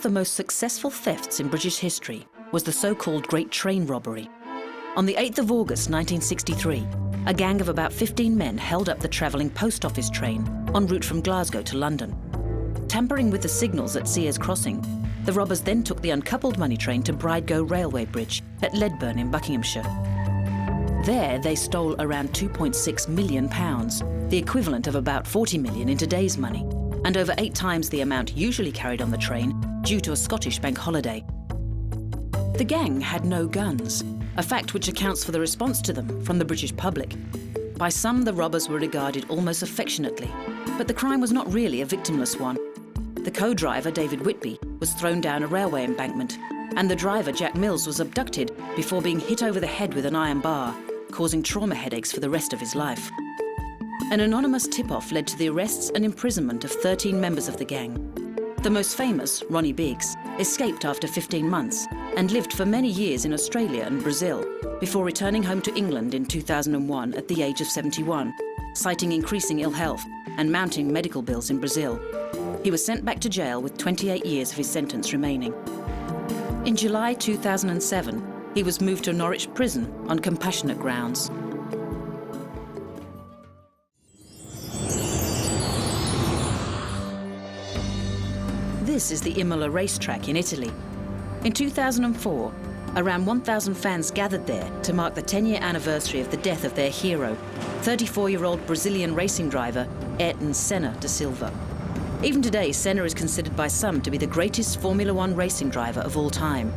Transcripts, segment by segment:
the most successful thefts in British history was the so-called Great Train Robbery. On the 8th of August 1963, a gang of about 15 men held up the travelling post office train en route from Glasgow to London. Tampering with the signals at Sears Crossing, the robbers then took the uncoupled money train to Bridego Railway Bridge at Ledburn in Buckinghamshire. There, they stole around £2.6 million, the equivalent of about 40 million in today's money, and over 8 times the amount usually carried on the train due to a Scottish bank holiday. The gang had no guns, a fact which accounts for the response to them from the British public. By some, the robbers were regarded almost affectionately, but the crime was not really a victimless one. The co-driver, David Whitby, was thrown down a railway embankment, and the driver, Jack Mills, was abducted before being hit over the head with an iron bar, causing trauma headaches for the rest of his life. An anonymous tip-off led to the arrests and imprisonment of 13 members of the gang. The most famous, Ronnie Biggs, escaped after 15 months and lived for many years in Australia and Brazil before returning home to England in 2001 at the age of 71, citing increasing ill health and mounting medical bills in Brazil. He was sent back to jail with 28 years of his sentence remaining. In July 2007, he was moved to Norwich Prison on compassionate grounds. This is the Imola racetrack in Italy. In 2004, around 1,000 fans gathered there to mark the 10-year anniversary of the death of their hero, 34-year-old Brazilian racing driver Ayrton Senna da Silva. Even today, Senna is considered by some to be the greatest Formula One racing driver of all time.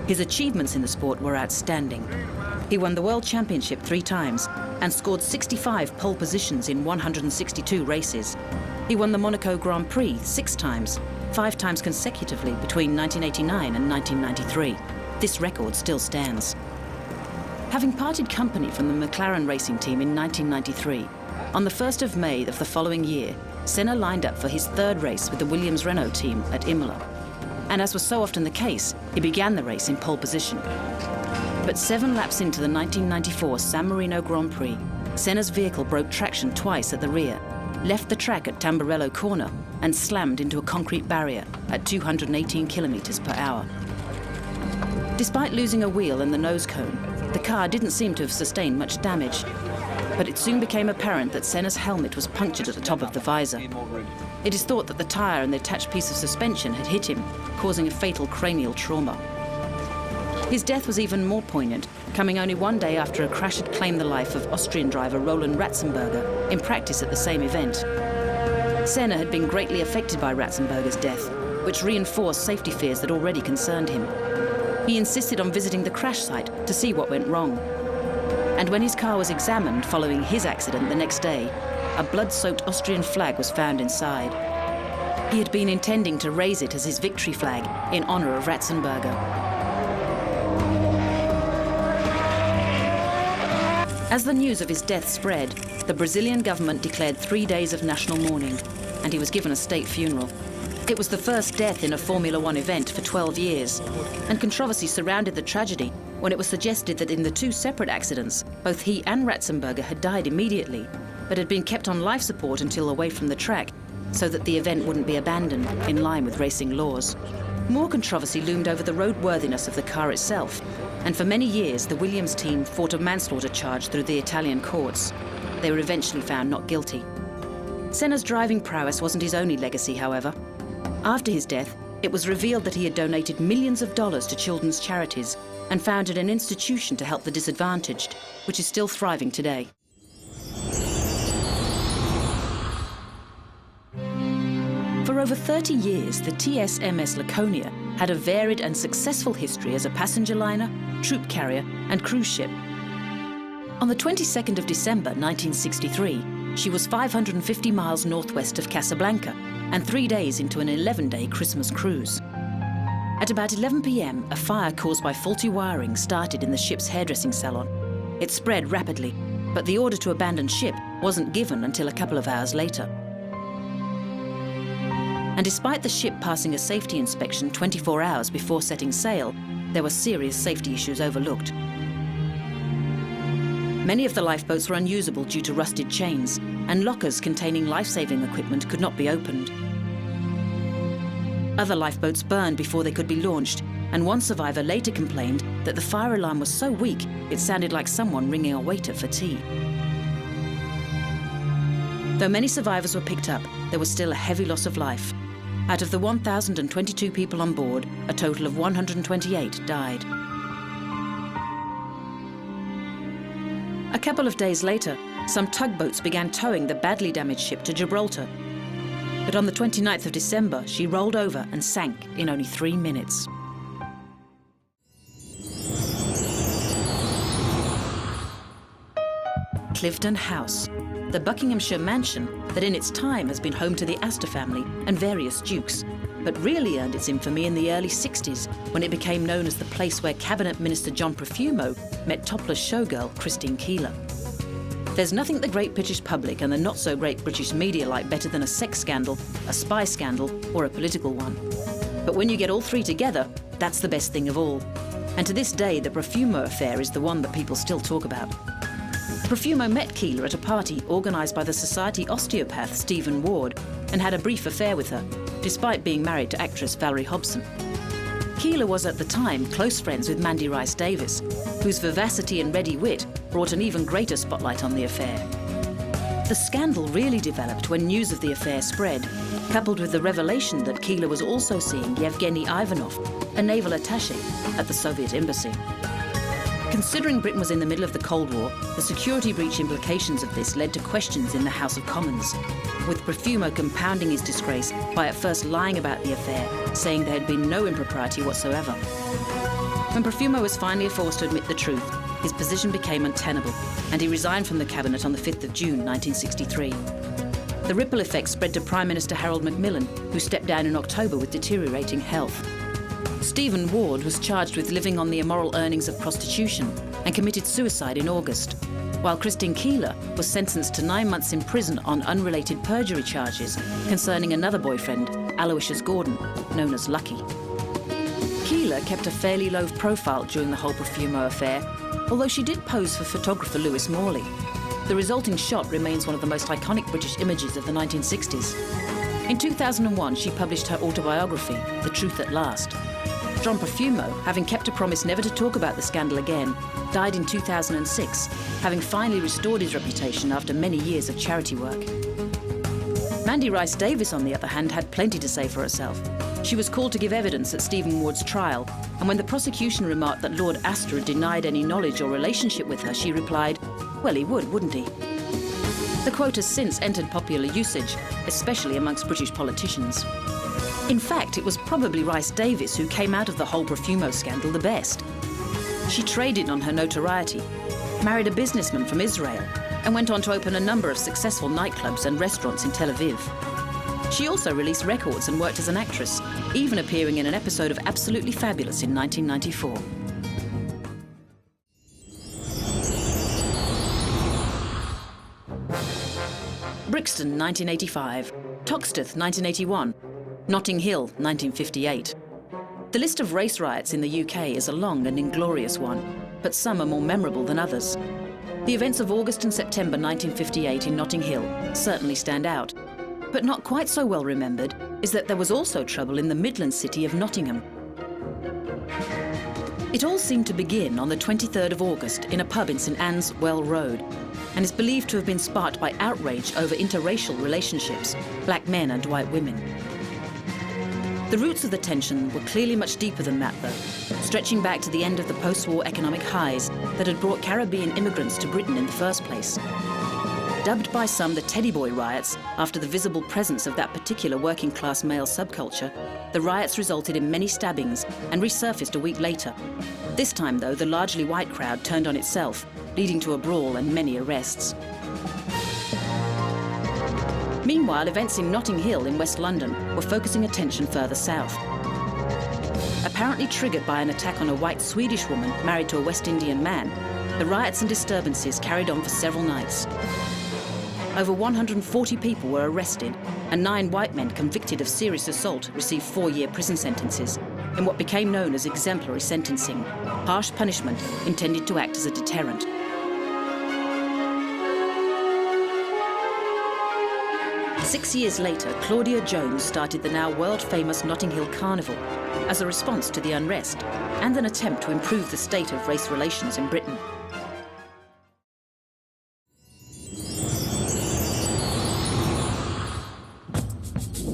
His achievements in the sport were outstanding. He won the World Championship 3 times and scored 65 pole positions in 162 races. He won the Monaco Grand Prix 6 times, 5 times consecutively between 1989 and 1993. This record still stands. Having parted company from the McLaren racing team in 1993, on the 1st of May of the following year, Senna lined up for his 3rd race with the Williams-Renault team at Imola. And as was so often the case, he began the race in pole position. But 7 laps into the 1994 San Marino Grand Prix, Senna's vehicle broke traction twice at the rear, left the track at Tamburello Corner and slammed into a concrete barrier at 218 kilometers per hour. Despite losing a wheel and the nose cone, the car didn't seem to have sustained much damage. But it soon became apparent that Senna's helmet was punctured at the top of the visor. It is thought that the tyre and the attached piece of suspension had hit him, causing a fatal cranial trauma. His death was even more poignant, coming only 1 day after a crash had claimed the life of Austrian driver Roland Ratzenberger in practice at the same event. Senna had been greatly affected by Ratzenberger's death, which reinforced safety fears that already concerned him. He insisted on visiting the crash site to see what went wrong. And when his car was examined following his accident the next day, a blood-soaked Austrian flag was found inside. He had been intending to raise it as his victory flag in honor of Ratzenberger. As the news of his death spread, the Brazilian government declared 3 days of national mourning, and he was given a state funeral. It was the first death in a Formula One event for 12 years, and controversy surrounded the tragedy when it was suggested that in the 2 separate accidents, both he and Ratzenberger had died immediately, but had been kept on life support until away from the track, so that the event wouldn't be abandoned, in line with racing laws. More controversy loomed over the roadworthiness of the car itself, and for many years the Williams team fought a manslaughter charge through the Italian courts. They were eventually found not guilty. Senna's driving prowess wasn't his only legacy, however. After his death, it was revealed that he had donated millions of dollars to children's charities and founded an institution to help the disadvantaged, which is still thriving today. For over 30 years, the TSMS Lakonia had a varied and successful history as a passenger liner, troop carrier, and cruise ship. On the 22nd of December 1963, she was 550 miles northwest of Casablanca and 3 days into an 11-day Christmas cruise. At about 11 p.m, a fire caused by faulty wiring started in the ship's hairdressing salon. It spread rapidly, but the order to abandon ship wasn't given until a couple of hours later. And despite the ship passing a safety inspection 24 hours before setting sail, there were serious safety issues overlooked. Many of the lifeboats were unusable due to rusted chains, and lockers containing life-saving equipment could not be opened. Other lifeboats burned before they could be launched, and one survivor later complained that the fire alarm was so weak it sounded like someone ringing a waiter for tea. Though many survivors were picked up, there was still a heavy loss of life. Out of the 1,022 people on board, a total of 128 died. A couple of days later, some tugboats began towing the badly damaged ship to Gibraltar. But on the 29th of December, she rolled over and sank in only 3 minutes. Clifton House, the Buckinghamshire mansion that in its time has been home to the Astor family and various dukes, but really earned its infamy in the early 60s when it became known as the place where Cabinet Minister John Profumo met topless showgirl Christine Keeler. There's nothing the great British public and the not-so-great British media like better than a sex scandal, a spy scandal, or a political one. But when you get all three together, that's the best thing of all. And to this day, the Profumo affair is the one that people still talk about. Profumo met Keeler at a party organised by the society osteopath Stephen Ward and had a brief affair with her, despite being married to actress Valerie Hobson. Keeler was at the time close friends with Mandy Rice Davis, whose vivacity and ready wit brought an even greater spotlight on the affair. The scandal really developed when news of the affair spread, coupled with the revelation that Keeler was also seeing Yevgeny Ivanov, a naval attaché at the Soviet embassy. Considering Britain was in the middle of the Cold War, the security breach implications of this led to questions in the House of Commons, with Profumo compounding his disgrace by at first lying about the affair, saying there had been no impropriety whatsoever. When Profumo was finally forced to admit the truth, his position became untenable, and he resigned from the cabinet on the 5th of June 1963. The ripple effect spread to Prime Minister Harold Macmillan, who stepped down in October with deteriorating health. Stephen Ward was charged with living on the immoral earnings of prostitution and committed suicide in August, while Christine Keeler was sentenced to 9 months in prison on unrelated perjury charges concerning another boyfriend, Aloysius Gordon, known as Lucky. Keeler kept a fairly low profile during the whole Profumo affair, although she did pose for photographer Lewis Morley. The resulting shot remains one of the most iconic British images of the 1960s. In 2001, she published her autobiography, The Truth at Last. John Profumo, having kept a promise never to talk about the scandal again, died in 2006, having finally restored his reputation after many years of charity work. Mandy Rice Davis, on the other hand, had plenty to say for herself. She was called to give evidence at Stephen Ward's trial, and when the prosecution remarked that Lord Astor had denied any knowledge or relationship with her, she replied, "Well, he would, wouldn't he?" The quote has since entered popular usage, especially amongst British politicians. In fact, it was probably Rice Davis who came out of the whole Profumo scandal the best. She traded on her notoriety, married a businessman from Israel, and went on to open a number of successful nightclubs and restaurants in Tel Aviv. She also released records and worked as an actress, even appearing in an episode of Absolutely Fabulous in 1994. Brixton, 1985. Toxteth, 1981. Notting Hill, 1958. The list of race riots in the UK is a long and inglorious one, but some are more memorable than others. The events of August and September 1958 in Notting Hill certainly stand out, but not quite so well remembered is that there was also trouble in the Midland city of Nottingham. It all seemed to begin on the 23rd of August in a pub in St Anne's Well Road, and is believed to have been sparked by outrage over interracial relationships, black men and white women. The roots of the tension were clearly much deeper than that, though, stretching back to the end of the post-war economic highs that had brought Caribbean immigrants to Britain in the first place. Dubbed by some the Teddy Boy riots after the visible presence of that particular working-class male subculture, the riots resulted in many stabbings and resurfaced a week later. This time, though, the largely white crowd turned on itself, leading to a brawl and many arrests. Meanwhile, events in Notting Hill in West London were focusing attention further south. Apparently triggered by an attack on a white Swedish woman married to a West Indian man, the riots and disturbances carried on for several nights. Over 140 people were arrested, and 9 white men convicted of serious assault received 4-year prison sentences in what became known as exemplary sentencing, harsh punishment intended to act as a deterrent. 6 years later, Claudia Jones started the now world-famous Notting Hill Carnival as a response to the unrest and an attempt to improve the state of race relations in Britain.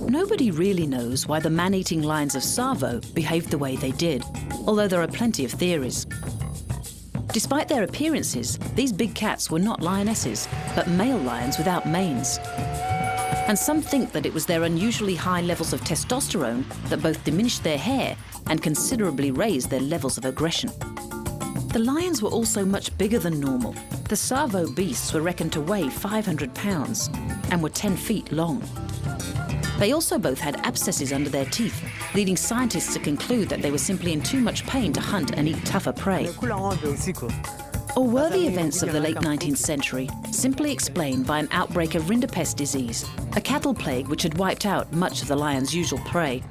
Nobody really knows why the man-eating lions of Tsavo behaved the way they did, although there are plenty of theories. Despite their appearances, these big cats were not lionesses, but male lions without manes. And some think that it was their unusually high levels of testosterone that both diminished their hair and considerably raised their levels of aggression. The lions were also much bigger than normal. The Tsavo beasts were reckoned to weigh 500 pounds and were 10 feet long. They also both had abscesses under their teeth, leading scientists to conclude that they were simply in too much pain to hunt and eat tougher prey. Or were the events of the late 19th century simply explained by an outbreak of rinderpest disease, a cattle plague which had wiped out much of the lion's usual prey?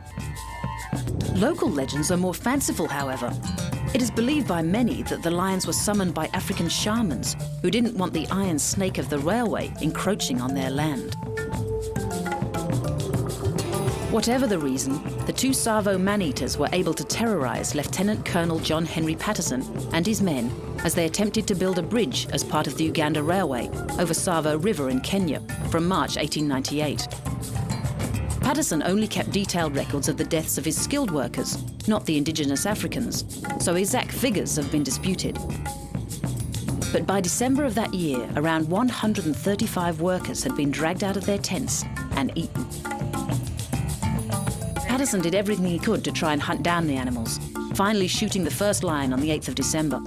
Local legends are more fanciful, however. It is believed by many that the lions were summoned by African shamans who didn't want the iron snake of the railway encroaching on their land. Whatever the reason, the two Tsavo man-eaters were able to terrorize Lieutenant Colonel John Henry Patterson and his men as they attempted to build a bridge as part of the Uganda Railway over Tsavo River in Kenya from March 1898. Patterson only kept detailed records of the deaths of his skilled workers, not the indigenous Africans, so exact figures have been disputed. But by December of that year, around 135 workers had been dragged out of their tents and eaten. Patterson did everything he could to try and hunt down the animals, finally shooting the first lion on the 8th of December.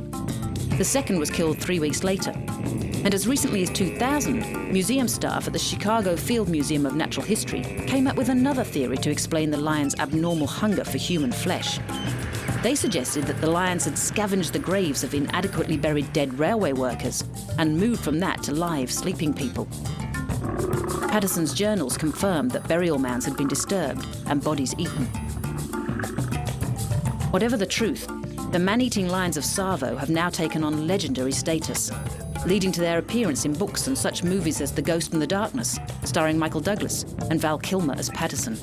The second was killed 3 weeks later. And as recently as 2000, museum staff at the Chicago Field Museum of Natural History came up with another theory to explain the lion's abnormal hunger for human flesh. They suggested that the lions had scavenged the graves of inadequately buried dead railway workers and moved from that to live, sleeping people. Patterson's journals confirmed that burial mounds had been disturbed and bodies eaten. Whatever the truth, the man-eating lions of Tsavo have now taken on legendary status, leading to their appearance in books and such movies as The Ghost in the Darkness, starring Michael Douglas, and Val Kilmer as Patterson.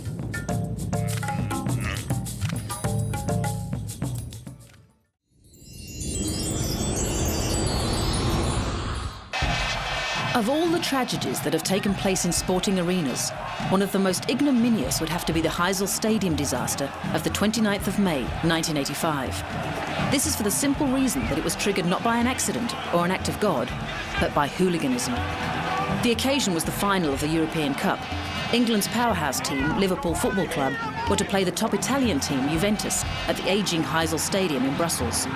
Of all the tragedies that have taken place in sporting arenas, one of the most ignominious would have to be the Heysel Stadium disaster of the 29th of May, 1985. This is for the simple reason that it was triggered not by an accident or an act of God, but by hooliganism. The occasion was the final of the European Cup. England's powerhouse team, Liverpool Football Club, were to play the top Italian team, Juventus, at the ageing Heysel Stadium in Brussels.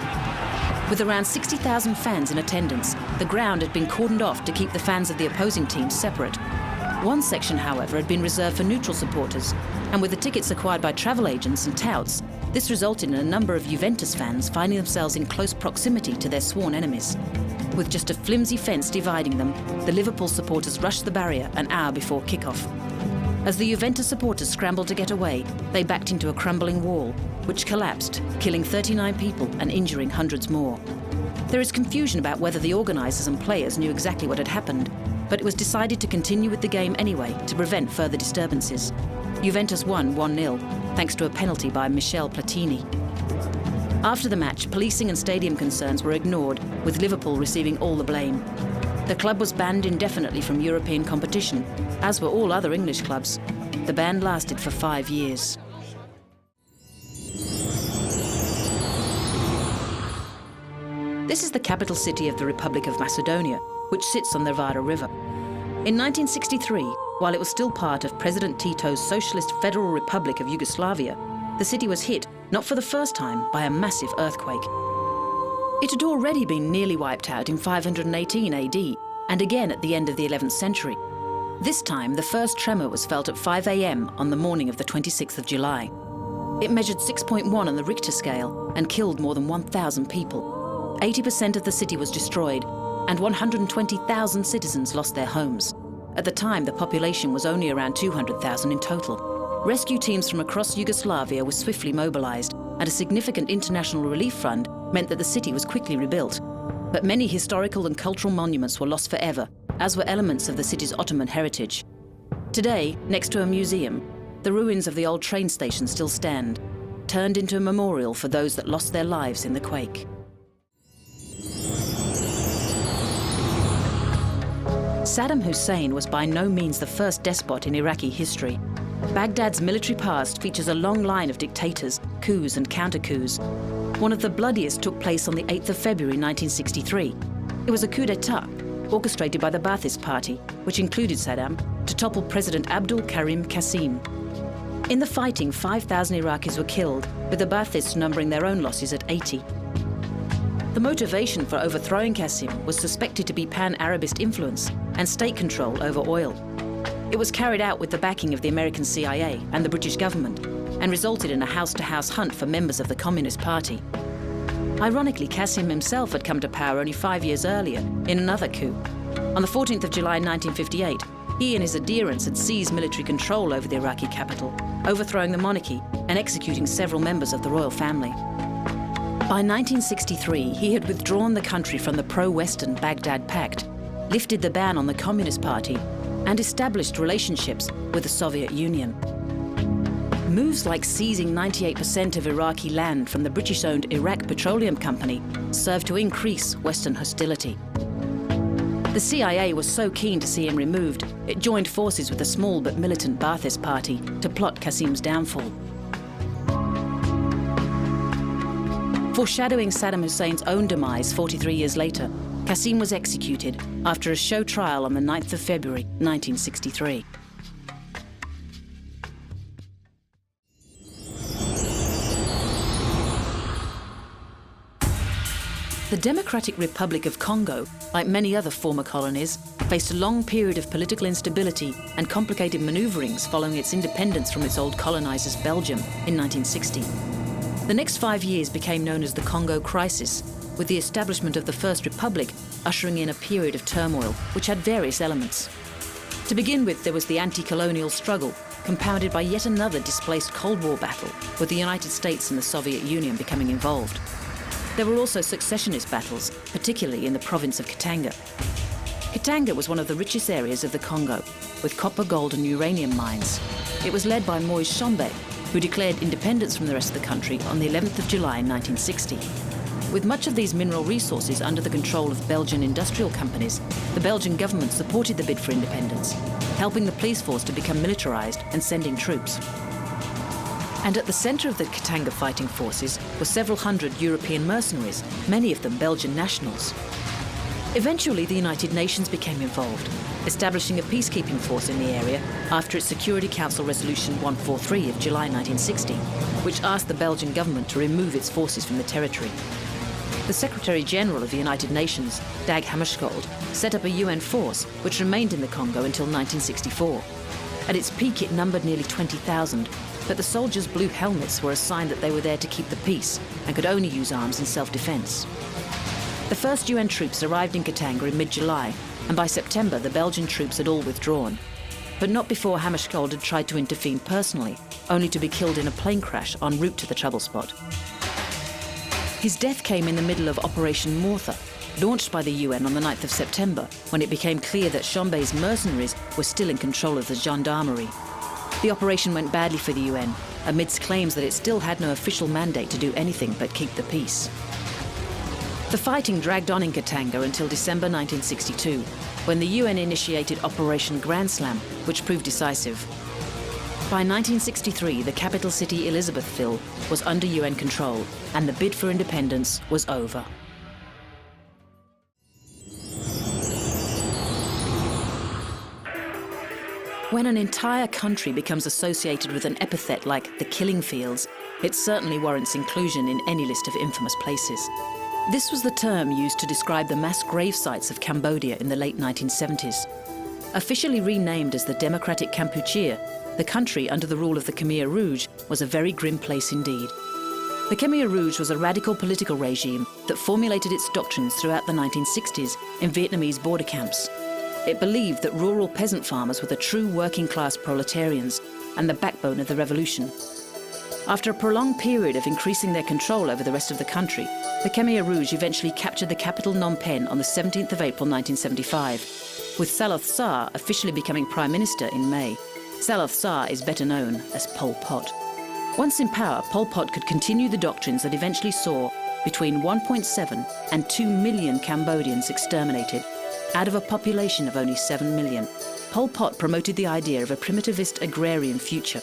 With around 60,000 fans in attendance, the ground had been cordoned off to keep the fans of the opposing team separate. One section, however, had been reserved for neutral supporters, and with the tickets acquired by travel agents and touts, this resulted in a number of Juventus fans finding themselves in close proximity to their sworn enemies. With just a flimsy fence dividing them, the Liverpool supporters rushed the barrier an hour before kick-off. As the Juventus supporters scrambled to get away, they backed into a crumbling wall, which collapsed, killing 39 people and injuring hundreds more. There is confusion about whether the organisers and players knew exactly what had happened, but it was decided to continue with the game anyway to prevent further disturbances. Juventus won 1-0, thanks to a penalty by Michel Platini. After the match, policing and stadium concerns were ignored, with Liverpool receiving all the blame. The club was banned indefinitely from European competition, as were all other English clubs. The ban lasted for 5 years. This is the capital city of the Republic of Macedonia, which sits on the Vara River. In 1963, while it was still part of President Tito's Socialist Federal Republic of Yugoslavia, the city was hit, not for the first time, by a massive earthquake. It had already been nearly wiped out in 518 AD, and again at the end of the 11th century. This time, the first tremor was felt at 5 a.m. on the morning of the 26th of July. It measured 6.1 on the Richter scale and killed more than 1,000 people. 80% of the city was destroyed, and 120,000 citizens lost their homes. At the time, the population was only around 200,000 in total. Rescue teams from across Yugoslavia were swiftly mobilized, and a significant international relief fund meant that the city was quickly rebuilt. But many historical and cultural monuments were lost forever, as were elements of the city's Ottoman heritage. Today, next to a museum, the ruins of the old train station still stand, turned into a memorial for those that lost their lives in the quake. Saddam Hussein was by no means the first despot in Iraqi history. Baghdad's military past features a long line of dictators, coups and counter-coups. One of the bloodiest took place on the 8th of February 1963. It was a coup d'etat, orchestrated by the Ba'athist Party, which included Saddam, to topple President Abdul Karim Qasim. In the fighting, 5,000 Iraqis were killed, with the Ba'athists numbering their own losses at 80. The motivation for overthrowing Qasim was suspected to be pan-Arabist influence and state control over oil. It was carried out with the backing of the American CIA and the British government, and resulted in a house-to-house hunt for members of the Communist Party. Ironically, Qasim himself had come to power only 5 years earlier in another coup. On the 14th of July 1958, he and his adherents had seized military control over the Iraqi capital, overthrowing the monarchy and executing several members of the royal family. By 1963, he had withdrawn the country from the pro-Western Baghdad Pact, lifted the ban on the Communist Party, and established relationships with the Soviet Union. Moves like seizing 98% of Iraqi land from the British-owned Iraq Petroleum Company served to increase Western hostility. The CIA was so keen to see him removed, it joined forces with the small but militant Ba'athist Party to plot Qasim's downfall. Foreshadowing Saddam Hussein's own demise 43 years later, Qasim was executed after a show trial on the 9th of February 1963. The Democratic Republic of Congo, like many other former colonies, faced a long period of political instability and complicated maneuverings following its independence from its old colonizers Belgium in 1960. The next 5 years became known as the Congo Crisis, with the establishment of the First Republic ushering in a period of turmoil which had various elements. To begin with, there was the anti-colonial struggle, compounded by yet another displaced Cold War battle, with the United States and the Soviet Union becoming involved. There were also successionist battles, particularly in the province of Katanga. Katanga was one of the richest areas of the Congo, with copper, gold and uranium mines. It was led by Moise Tshombe, who declared independence from the rest of the country on the 11th of July 1960. With much of these mineral resources under the control of Belgian industrial companies, the Belgian government supported the bid for independence, helping the police force to become militarized and sending troops. And at the center of the Katanga fighting forces were several hundred European mercenaries, many of them Belgian nationals. Eventually, the United Nations became involved, establishing a peacekeeping force in the area after its Security Council Resolution 143 of July 1960, which asked the Belgian government to remove its forces from the territory. The Secretary-General of the United Nations, Dag Hammarskjöld, set up a UN force which remained in the Congo until 1964. At its peak, it numbered nearly 20,000, but the soldiers' blue helmets were a sign that they were there to keep the peace and could only use arms in self-defense. The first UN troops arrived in Katanga in mid-July, and by September the Belgian troops had all withdrawn. But not before Hammarskjöld had tried to intervene personally, only to be killed in a plane crash en route to the trouble spot. His death came in the middle of Operation Mortha, launched by the UN on the 9th of September, when it became clear that Tshombe's mercenaries were still in control of the gendarmerie. The operation went badly for the UN, amidst claims that it still had no official mandate to do anything but keep the peace. The fighting dragged on in Katanga until December 1962, when the UN initiated Operation Grand Slam, which proved decisive. By 1963, the capital city Elizabethville was under UN control, and the bid for independence was over. When an entire country becomes associated with an epithet like the Killing Fields, it certainly warrants inclusion in any list of infamous places. This was the term used to describe the mass grave sites of Cambodia in the late 1970s. Officially renamed as the Democratic Kampuchea, the country under the rule of the Khmer Rouge was a very grim place indeed. The Khmer Rouge was a radical political regime that formulated its doctrines throughout the 1960s in Vietnamese border camps. It believed that rural peasant farmers were the true working-class proletarians and the backbone of the revolution. After a prolonged period of increasing their control over the rest of the country, the Khmer Rouge eventually captured the capital Phnom Penh on the 17th of April 1975. with Saloth Sar officially becoming Prime Minister in May. Saloth Sar is better known as Pol Pot. Once in power, Pol Pot could continue the doctrines that eventually saw between 1.7 and 2 million Cambodians exterminated, out of a population of only 7 million. Pol Pot promoted the idea of a primitivist agrarian future.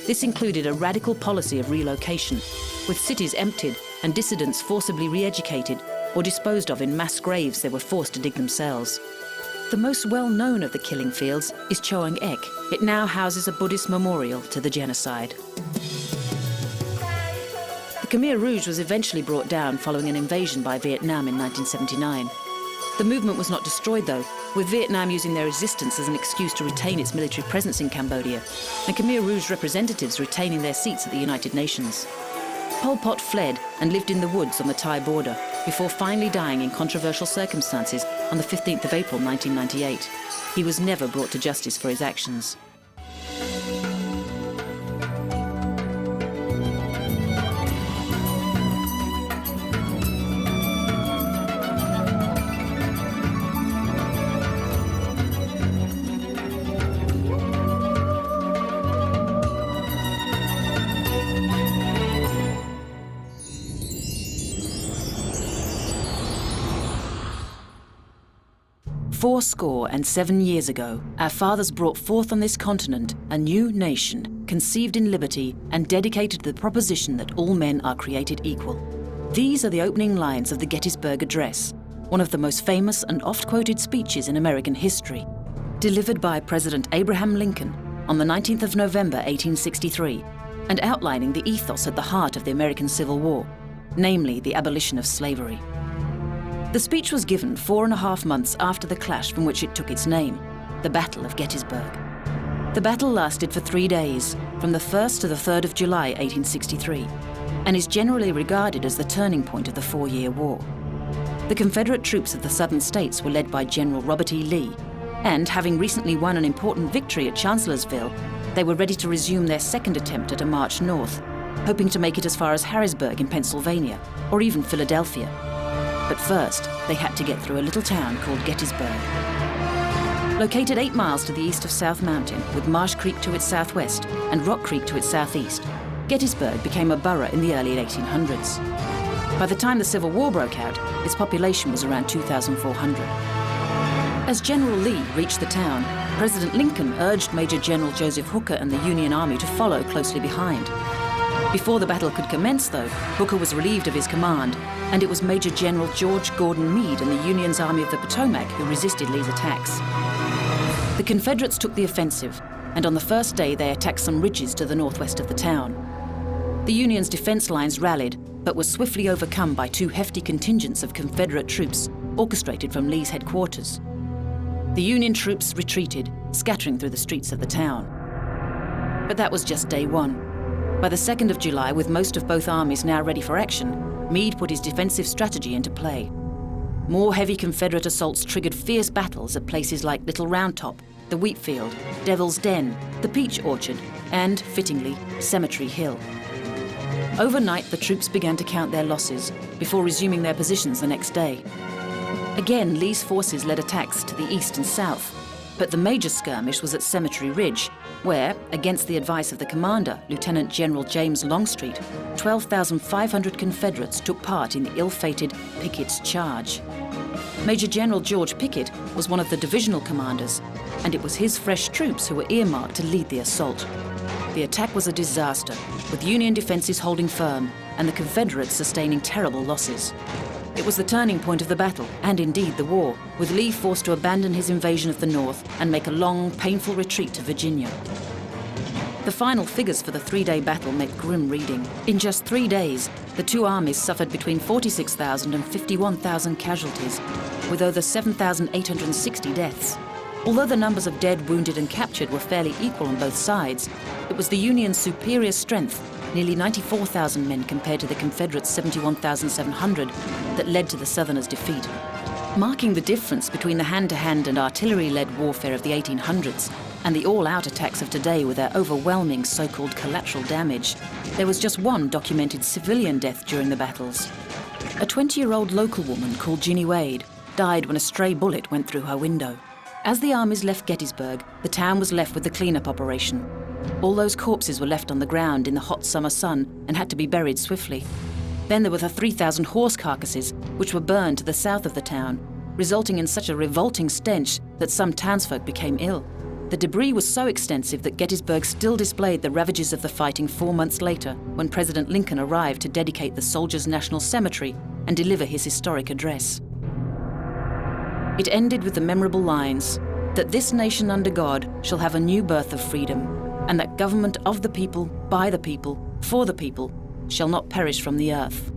This included a radical policy of relocation, with cities emptied and dissidents forcibly re-educated or disposed of in mass graves they were forced to dig themselves. The most well-known of the killing fields is Choang Ek. It now houses a Buddhist memorial to the genocide. The Khmer Rouge was eventually brought down following an invasion by Vietnam in 1979. The movement was not destroyed, though, with Vietnam using their resistance as an excuse to retain its military presence in Cambodia, and Khmer Rouge representatives retaining their seats at the United Nations. Pol Pot fled and lived in the woods on the Thai border, before finally dying in controversial circumstances on the 15th of April 1998. He was never brought to justice for his actions. Fourscore and 7 years ago, our fathers brought forth on this continent a new nation, conceived in liberty and dedicated to the proposition that all men are created equal. These are the opening lines of the Gettysburg Address, one of the most famous and oft-quoted speeches in American history, delivered by President Abraham Lincoln on the 19th of November 1863, and outlining the ethos at the heart of the American Civil War, namely the abolition of slavery. The speech was given 4.5 months after the clash from which it took its name, the Battle of Gettysburg. The battle lasted for 3 days, from the 1st to the 3rd of July 1863, and is generally regarded as the turning point of the 4-year war. The Confederate troops of the southern states were led by General Robert E. Lee, and having recently won an important victory at Chancellorsville, they were ready to resume their second attempt at a march north, hoping to make it as far as Harrisburg in Pennsylvania, or even Philadelphia. But first, they had to get through a little town called Gettysburg. Located 8 miles to the east of South Mountain, with Marsh Creek to its southwest and Rock Creek to its southeast, Gettysburg became a borough in the early 1800s. By the time the Civil War broke out, its population was around 2,400. As General Lee reached the town, President Lincoln urged Major General Joseph Hooker and the Union Army to follow closely behind. Before the battle could commence, though, Hooker was relieved of his command, and it was Major General George Gordon Meade and the Union's Army of the Potomac who resisted Lee's attacks. The Confederates took the offensive, and on the first day they attacked some ridges to the northwest of the town. The Union's defense lines rallied, but were swiftly overcome by 2 hefty contingents of Confederate troops, orchestrated from Lee's headquarters. The Union troops retreated, scattering through the streets of the town. But that was just day 1. By the 2nd of July, with most of both armies now ready for action, Meade put his defensive strategy into play. More heavy Confederate assaults triggered fierce battles at places like Little Round Top, the Wheatfield, Devil's Den, the Peach Orchard, and, fittingly, Cemetery Hill. Overnight, the troops began to count their losses before resuming their positions the next day. Again, Lee's forces led attacks to the east and south, but the major skirmish was at Cemetery Ridge, where, against the advice of the commander, Lieutenant General James Longstreet, 12,500 Confederates took part in the ill-fated Pickett's Charge. Major General George Pickett was one of the divisional commanders, and it was his fresh troops who were earmarked to lead the assault. The attack was a disaster, with Union defenses holding firm and the Confederates sustaining terrible losses. It was the turning point of the battle, and indeed the war, with Lee forced to abandon his invasion of the North and make a long, painful retreat to Virginia. The final figures for the 3-day battle make grim reading. In just 3 days, the 2 armies suffered between 46,000 and 51,000 casualties, with over 7,860 deaths. Although the numbers of dead, wounded and captured were fairly equal on both sides, it was the Union's superior strength, nearly 94,000 men compared to the Confederates' 71,700, that led to the Southerners' defeat. Marking the difference between the hand-to-hand and artillery-led warfare of the 1800s and the all-out attacks of today with their overwhelming so-called collateral damage, there was just one documented civilian death during the battles. A 20-year-old local woman called Ginny Wade died when a stray bullet went through her window. As the armies left Gettysburg, the town was left with the cleanup operation. All those corpses were left on the ground in the hot summer sun and had to be buried swiftly. Then there were the 3,000 horse carcasses, which were burned to the south of the town, resulting in such a revolting stench that some townsfolk became ill. The debris was so extensive that Gettysburg still displayed the ravages of the fighting 4 months later, when President Lincoln arrived to dedicate the Soldiers' National Cemetery and deliver his historic address. It ended with the memorable lines, that this nation under God shall have a new birth of freedom, and that government of the people, by the people, for the people, shall not perish from the earth.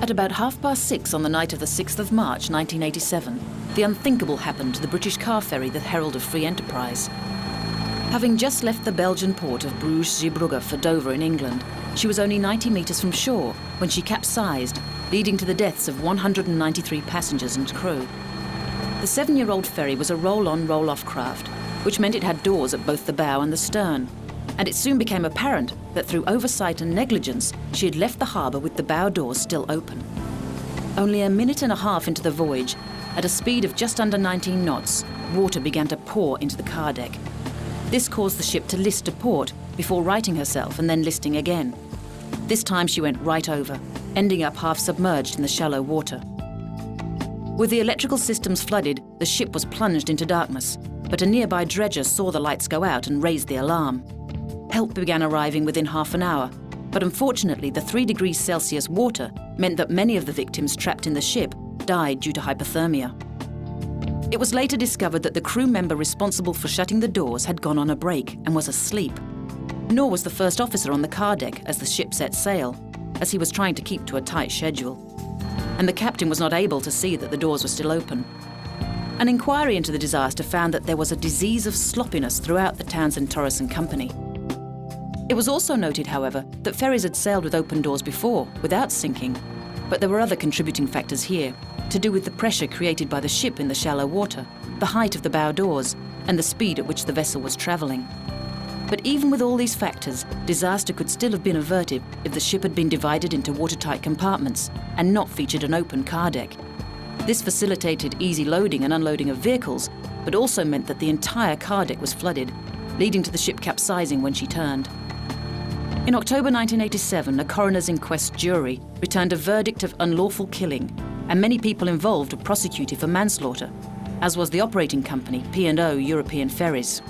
At about 6:30 on the night of the 6th of March 1987, the unthinkable happened to the British car ferry, the Herald of Free Enterprise. Having just left the Belgian port of Bruges-Zeebrugge for Dover in England, she was only 90 metres from shore when she capsized, leading to the deaths of 193 passengers and crew. The 7-year-old ferry was a roll-on, roll-off craft, which meant it had doors at both the bow and the stern, and it soon became apparent that through oversight and negligence, she had left the harbour with the bow doors still open. Only a minute and a half into the voyage, at a speed of just under 19 knots, water began to pour into the car deck. This caused the ship to list to port before righting herself and then listing again. This time she went right over, ending up half submerged in the shallow water. With the electrical systems flooded, the ship was plunged into darkness, but a nearby dredger saw the lights go out and raised the alarm. Help began arriving within half an hour, but unfortunately the 3 degrees Celsius water meant that many of the victims trapped in the ship died due to hypothermia. It was later discovered that the crew member responsible for shutting the doors had gone on a break and was asleep. Nor was the first officer on the car deck as the ship set sail, as he was trying to keep to a tight schedule. And the captain was not able to see that the doors were still open. An inquiry into the disaster found that there was a disease of sloppiness throughout the Townsend Torres and Company. It was also noted, however, that ferries had sailed with open doors before, without sinking, but there were other contributing factors here, to do with the pressure created by the ship in the shallow water, the height of the bow doors, and the speed at which the vessel was travelling. But even with all these factors, disaster could still have been averted if the ship had been divided into watertight compartments and not featured an open car deck. This facilitated easy loading and unloading of vehicles, but also meant that the entire car deck was flooded, leading to the ship capsizing when she turned. In October 1987, a coroner's inquest jury returned a verdict of unlawful killing, and many people involved were prosecuted for manslaughter, as was the operating company, P&O European Ferries.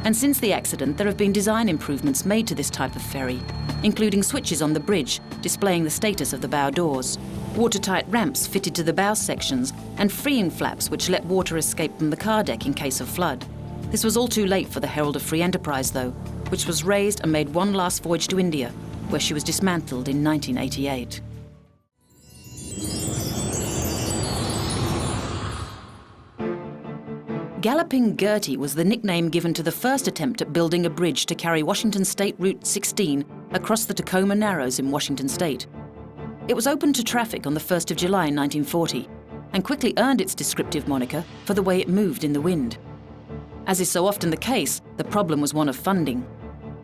And since the accident, there have been design improvements made to this type of ferry, including switches on the bridge displaying the status of the bow doors, watertight ramps fitted to the bow sections, and freeing flaps which let water escape from the car deck in case of flood. This was all too late for the Herald of Free Enterprise, though, which was raised and made one last voyage to India, where she was dismantled in 1988. Galloping Gertie was the nickname given to the first attempt at building a bridge to carry Washington State Route 16 across the Tacoma Narrows in Washington State. It was opened to traffic on the 1st of July 1940 and quickly earned its descriptive moniker for the way it moved in the wind. As is so often the case, the problem was one of funding.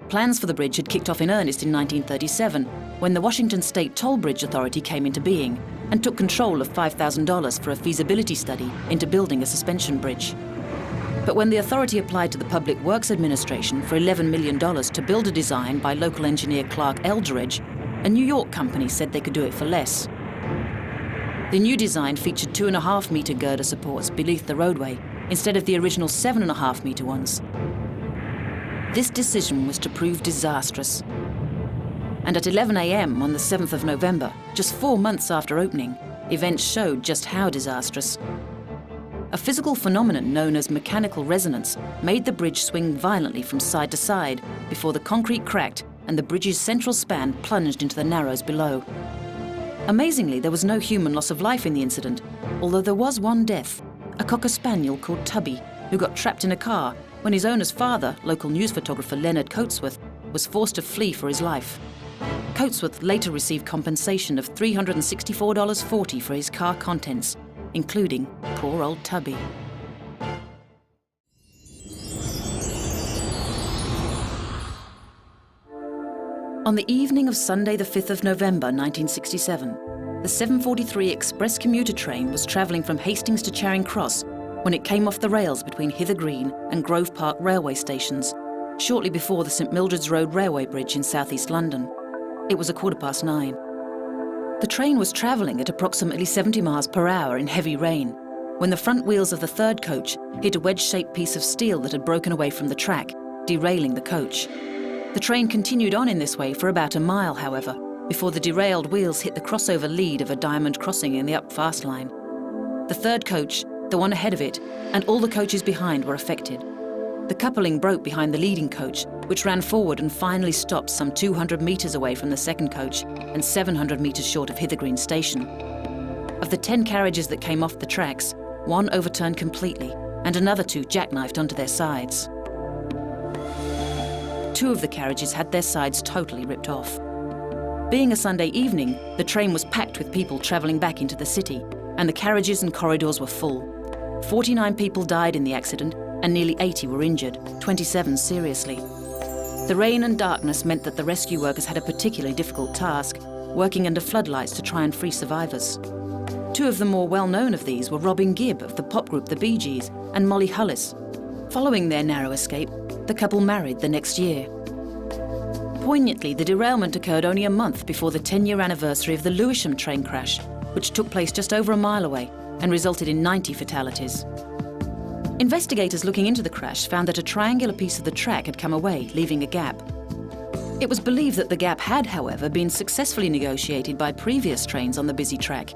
Plans for the bridge had kicked off in earnest in 1937 when the Washington State Toll Bridge Authority came into being and took control of $5,000 for a feasibility study into building a suspension bridge. But when the authority applied to the Public Works Administration for $11 million to build a design by local engineer Clark Eldridge, a New York company said they could do it for less. The new design featured 2.5-metre girder supports beneath the roadway instead of the original 7.5-metre ones. This decision was to prove disastrous. And at 11 a.m. on the 7th of November, just 4 months after opening, events showed just how disastrous. A physical phenomenon known as mechanical resonance made the bridge swing violently from side to side before the concrete cracked and the bridge's central span plunged into the narrows below. Amazingly, there was no human loss of life in the incident, although there was one death, a cocker spaniel called Tubby, who got trapped in a car when his owner's father, local news photographer Leonard Coatsworth, was forced to flee for his life. Coatsworth later received compensation of $364.40 for his car contents, including poor old Tubby. On the evening of Sunday the 5th of November 1967, the 743 express commuter train was travelling from Hastings to Charing Cross when it came off the rails between Hither Green and Grove Park railway stations, shortly before the St Mildred's Road railway bridge in southeast London. It was 9:15. The train was travelling at approximately 70 miles per hour in heavy rain when the front wheels of the third coach hit a wedge-shaped piece of steel that had broken away from the track, derailing the coach. The train continued on in this way for about a mile, however, before the derailed wheels hit the crossover lead of a diamond crossing in the up fast line. The third coach, the one ahead of it, and all the coaches behind were affected. The coupling broke behind the leading coach, which ran forward and finally stopped some 200 metres away from the second coach and 700 metres short of Hither Green station. Of the 10 carriages that came off the tracks, 1 overturned completely and another 2 jackknifed onto their sides. 2 of the carriages had their sides totally ripped off. Being a Sunday evening, the train was packed with people travelling back into the city, and the carriages and corridors were full. 49 people died in the accident, and nearly 80 were injured, 27 seriously. The rain and darkness meant that the rescue workers had a particularly difficult task, working under floodlights to try and free survivors. 2 of the more well-known of these were Robin Gibb of the pop group The Bee Gees and Molly Hullis. Following their narrow escape, the couple married the next year. Poignantly, the derailment occurred only a month before the 10-year anniversary of the Lewisham train crash, which took place just over a mile away and resulted in 90 fatalities. Investigators looking into the crash found that a triangular piece of the track had come away, leaving a gap. It was believed that the gap had, however, been successfully negotiated by previous trains on the busy track.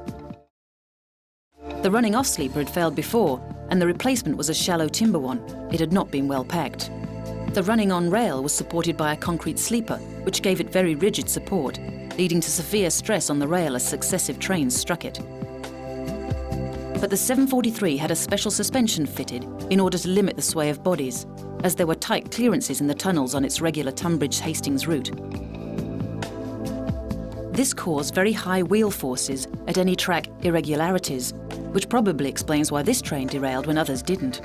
The running-off sleeper had failed before, and the replacement was a shallow timber one. It had not been well packed. The running-on rail was supported by a concrete sleeper, which gave it very rigid support, leading to severe stress on the rail as successive trains struck it. But the 743 had a special suspension fitted in order to limit the sway of bodies, as there were tight clearances in the tunnels on its regular Tunbridge-Hastings route. This caused very high wheel forces at any track irregularities, which probably explains why this train derailed when others didn't.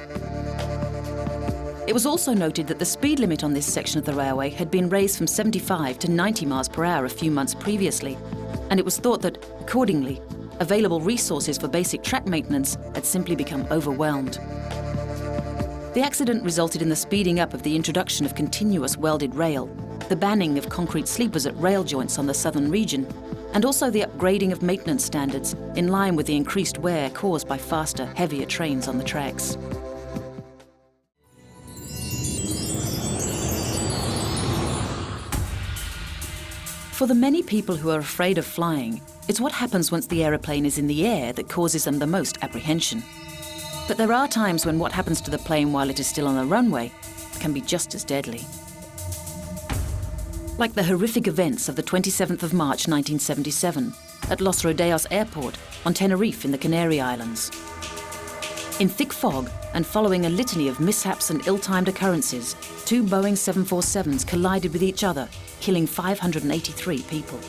It was also noted that the speed limit on this section of the railway had been raised from 75 to 90 miles per hour a few months previously, and it was thought that, accordingly, available resources for basic track maintenance had simply become overwhelmed. The accident resulted in the speeding up of the introduction of continuous welded rail, the banning of concrete sleepers at rail joints on the southern region, and also the upgrading of maintenance standards in line with the increased wear caused by faster, heavier trains on the tracks. For the many people who are afraid of flying, it's what happens once the aeroplane is in the air that causes them the most apprehension. But there are times when what happens to the plane while it is still on the runway can be just as deadly. Like the horrific events of the 27th of March 1977 at Los Rodeos Airport on Tenerife in the Canary Islands. In thick fog and following a litany of mishaps and ill-timed occurrences, 2 Boeing 747s collided with each other, killing 583 people.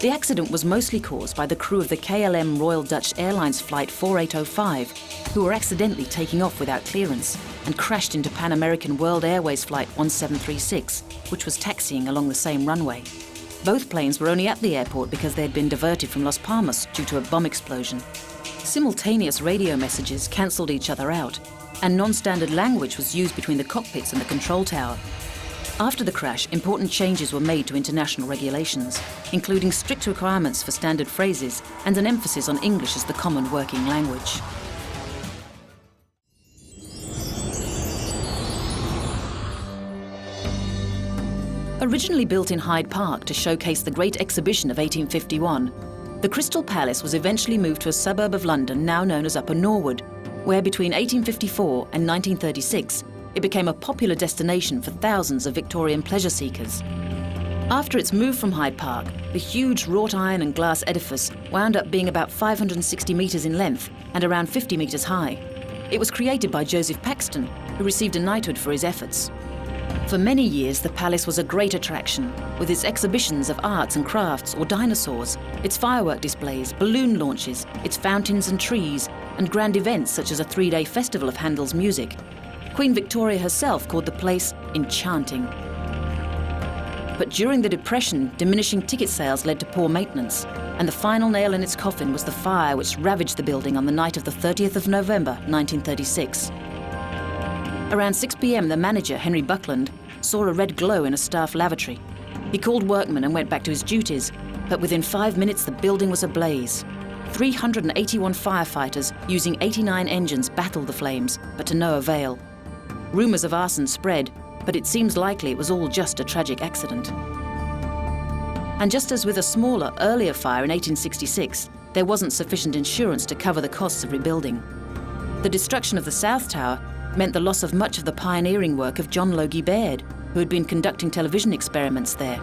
The accident was mostly caused by the crew of the KLM Royal Dutch Airlines Flight 4805, who were accidentally taking off without clearance and crashed into Pan American World Airways Flight 1736, which was taxiing along the same runway. Both planes were only at the airport because they had been diverted from Las Palmas due to a bomb explosion. Simultaneous radio messages cancelled each other out, and non-standard language was used between the cockpits and the control tower. After the crash, important changes were made to international regulations, including strict requirements for standard phrases and an emphasis on English as the common working language. Originally built in Hyde Park to showcase the Great Exhibition of 1851, the Crystal Palace was eventually moved to a suburb of London now known as Upper Norwood, where between 1854 and 1936, it became a popular destination for thousands of Victorian pleasure seekers. After its move from Hyde Park, the huge wrought iron and glass edifice wound up being about 560 metres in length and around 50 metres high. It was created by Joseph Paxton, who received a knighthood for his efforts. For many years, the palace was a great attraction, with its exhibitions of arts and crafts or dinosaurs, its firework displays, balloon launches, its fountains and trees, and grand events such as a 3-day festival of Handel's music. Queen Victoria herself called the place enchanting. But during the Depression, diminishing ticket sales led to poor maintenance, and the final nail in its coffin was the fire which ravaged the building on the night of the 30th of November, 1936. Around 6 p.m, the manager, Henry Buckland, saw a red glow in a staff lavatory. He called workmen and went back to his duties, but within 5 minutes the building was ablaze. 381 firefighters using 89 engines battled the flames, but to no avail. Rumours of arson spread, but it seems likely it was all just a tragic accident. And just as with a smaller, earlier fire in 1866, there wasn't sufficient insurance to cover the costs of rebuilding. The destruction of the South Tower meant the loss of much of the pioneering work of John Logie Baird, who had been conducting television experiments there.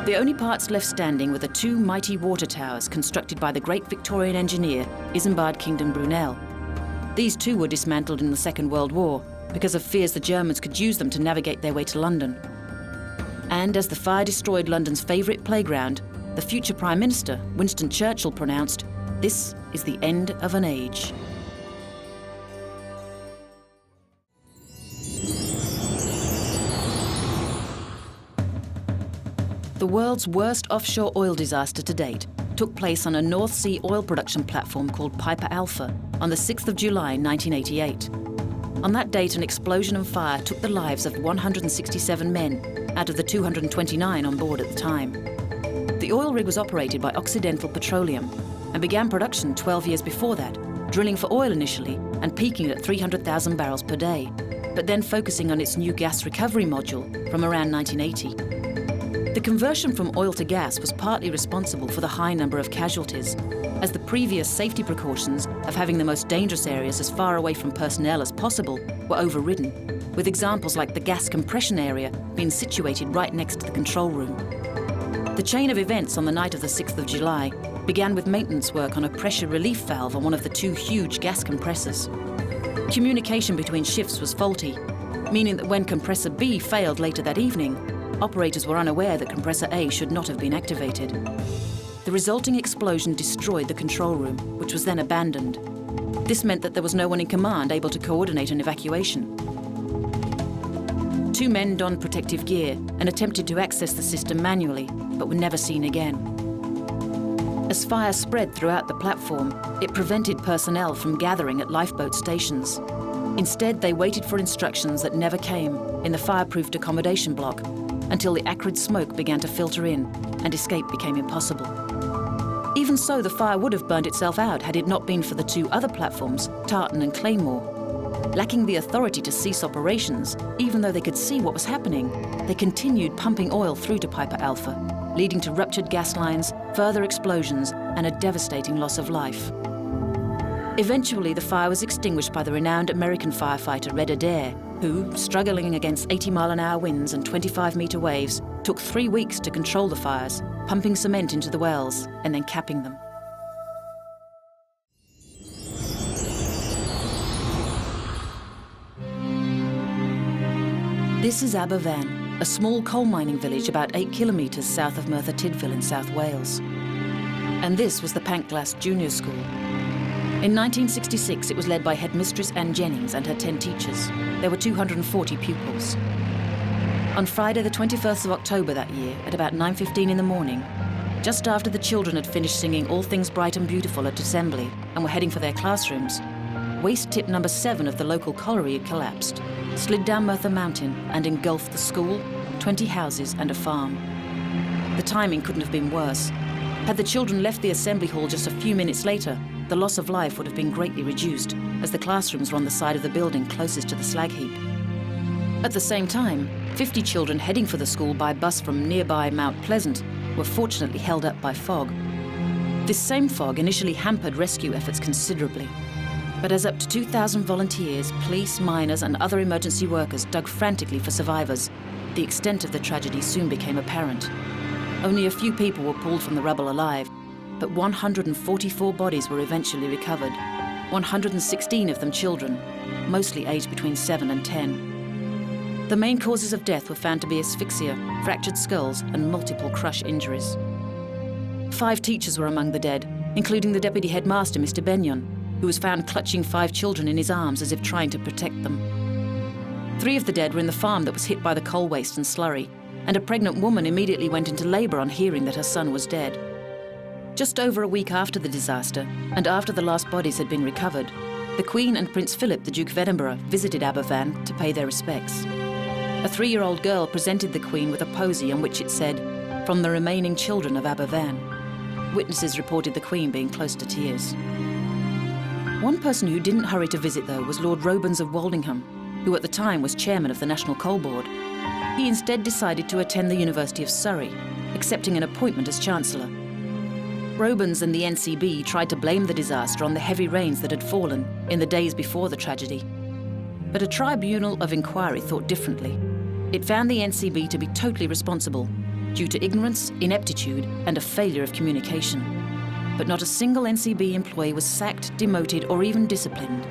The only parts left standing were the two mighty water towers constructed by the great Victorian engineer, Isambard Kingdom Brunel. These too were dismantled in the Second World War because of fears the Germans could use them to navigate their way to London. And as the fire destroyed London's favourite playground, the future Prime Minister, Winston Churchill, pronounced, "This is the end of an age." The world's worst offshore oil disaster to date took place on a North Sea oil production platform called Piper Alpha on the 6th of July 1988. On that date, an explosion and fire took the lives of 167 men out of the 229 on board at the time. The oil rig was operated by Occidental Petroleum and began production 12 years before that, drilling for oil initially and peaking at 300,000 barrels per day, but then focusing on its new gas recovery module from around 1980. The conversion from oil to gas was partly responsible for the high number of casualties, as the previous safety precautions of having the most dangerous areas as far away from personnel as possible were overridden, with examples like the gas compression area being situated right next to the control room. The chain of events on the night of the 6th of July began with maintenance work on a pressure relief valve on one of the two huge gas compressors. Communication between shifts was faulty, meaning that when compressor B failed later that evening, operators were unaware that compressor A should not have been activated. The resulting explosion destroyed the control room, which was then abandoned. This meant that there was no one in command able to coordinate an evacuation. 2 men donned protective gear and attempted to access the system manually, but were never seen again. As fire spread throughout the platform, it prevented personnel from gathering at lifeboat stations. Instead, they waited for instructions that never came in the fireproofed accommodation block, until the acrid smoke began to filter in and escape became impossible. Even so, the fire would have burned itself out had it not been for the 2 other platforms, Tartan and Claymore. Lacking the authority to cease operations, even though they could see what was happening, they continued pumping oil through to Piper Alpha, leading to ruptured gas lines, further explosions, and a devastating loss of life. Eventually, the fire was extinguished by the renowned American firefighter Red Adair, who, struggling against 80-mile-an-hour winds and 25-meter waves, took 3 weeks to control the fires, pumping cement into the wells and then capping them. This is Aberfan, a small coal mining village about 8 kilometres south of Merthyr Tydfil in South Wales. And this was the Pantglas Junior School. In 1966, it was led by headmistress Anne Jennings and her 10 teachers. There were 240 pupils. On Friday, the 21st of October that year, at about 9:15 in the morning, just after the children had finished singing All Things Bright and Beautiful at assembly and were heading for their classrooms, waste tip number 7 of the local colliery had collapsed, slid down Merthyr Mountain and engulfed the school, 20 houses and a farm. The timing couldn't have been worse. Had the children left the assembly hall just a few minutes later, the loss of life would have been greatly reduced, as the classrooms were on the side of the building closest to the slag heap. At the same time, 50 children heading for the school by bus from nearby Mount Pleasant were fortunately held up by fog. This same fog initially hampered rescue efforts considerably. But as up to 2,000 volunteers, police, miners and other emergency workers dug frantically for survivors, the extent of the tragedy soon became apparent. Only a few people were pulled from the rubble alive, but 144 bodies were eventually recovered, 116 of them children, mostly aged between 7 and 10. The main causes of death were found to be asphyxia, fractured skulls and multiple crush injuries. 5 teachers were among the dead, including the deputy headmaster, Mr. Benyon, who was found clutching 5 children in his arms as if trying to protect them. 3 of the dead were in the farm that was hit by the coal waste and slurry, and a pregnant woman immediately went into labor on hearing that her son was dead. Just over a week after the disaster, and after the last bodies had been recovered, the Queen and Prince Philip, the Duke of Edinburgh, visited Aberfan to pay their respects. A 3-year-old girl presented the Queen with a posy on which it said, "From the remaining children of Aberfan." Witnesses reported the Queen being close to tears. One person who didn't hurry to visit, though, was Lord Robens of Woldingham, who at the time was chairman of the National Coal Board. He instead decided to attend the University of Surrey, accepting an appointment as Chancellor. Robens and the NCB tried to blame the disaster on the heavy rains that had fallen in the days before the tragedy. But a tribunal of inquiry thought differently. It found the NCB to be totally responsible due to ignorance, ineptitude, and a failure of communication. But not a single NCB employee was sacked, demoted, or even disciplined.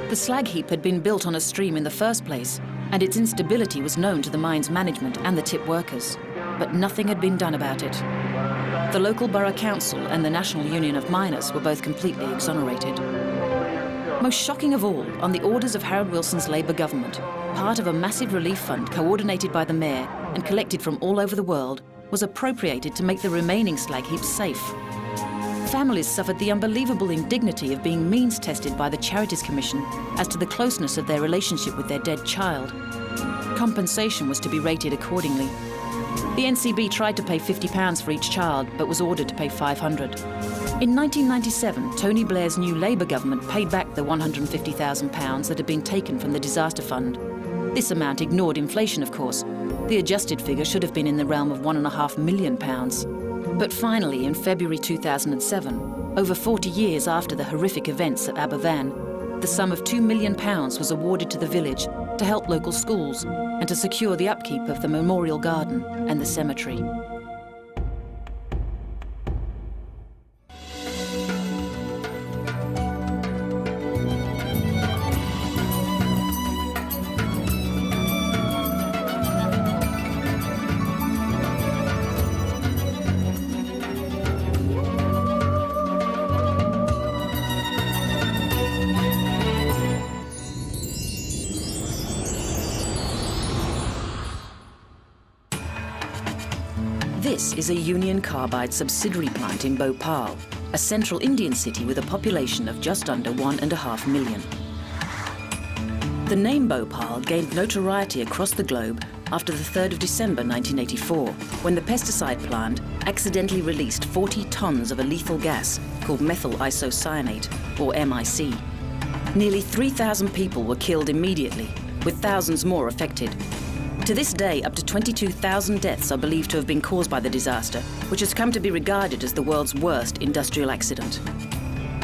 The slag heap had been built on a stream in the first place, and its instability was known to the mine's management and the tip workers. But nothing had been done about it. The local borough council and the National Union of Miners were both completely exonerated. Most shocking of all, on the orders of Harold Wilson's Labour government, part of a massive relief fund coordinated by the mayor and collected from all over the world was appropriated to make the remaining slag heaps safe. Families suffered the unbelievable indignity of being means-tested by the Charities Commission as to the closeness of their relationship with their dead child. Compensation was to be rated accordingly. The NCB tried to pay £50 for each child, but was ordered to pay £500. In 1997, Tony Blair's new Labour government paid back the £150,000 that had been taken from the disaster fund. This amount ignored inflation, of course. The adjusted figure should have been in the realm of £1.5 million. But finally, in February 2007, over 40 years after the horrific events at Aberfan, the sum of £2 million was awarded to the village to help local schools and to secure the upkeep of the memorial garden and the cemetery. This is a Union Carbide subsidiary plant in Bhopal, a central Indian city with a population of just under 1.5 million. The name Bhopal gained notoriety across the globe after the 3rd of December 1984, when the pesticide plant accidentally released 40 tons of a lethal gas called methyl isocyanate, or MIC. Nearly 3,000 people were killed immediately, with thousands more affected. To this day, up to 22,000 deaths are believed to have been caused by the disaster, which has come to be regarded as the world's worst industrial accident.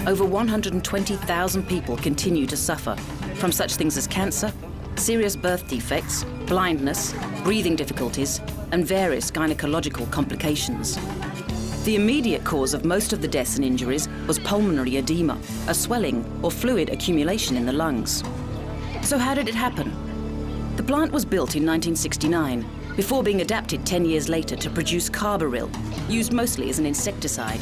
Over 120,000 people continue to suffer from such things as cancer, serious birth defects, blindness, breathing difficulties, and various gynecological complications. The immediate cause of most of the deaths and injuries was pulmonary edema, a swelling or fluid accumulation in the lungs. So how did it happen? The plant was built in 1969, before being adapted 10 years later to produce carbaryl, used mostly as an insecticide.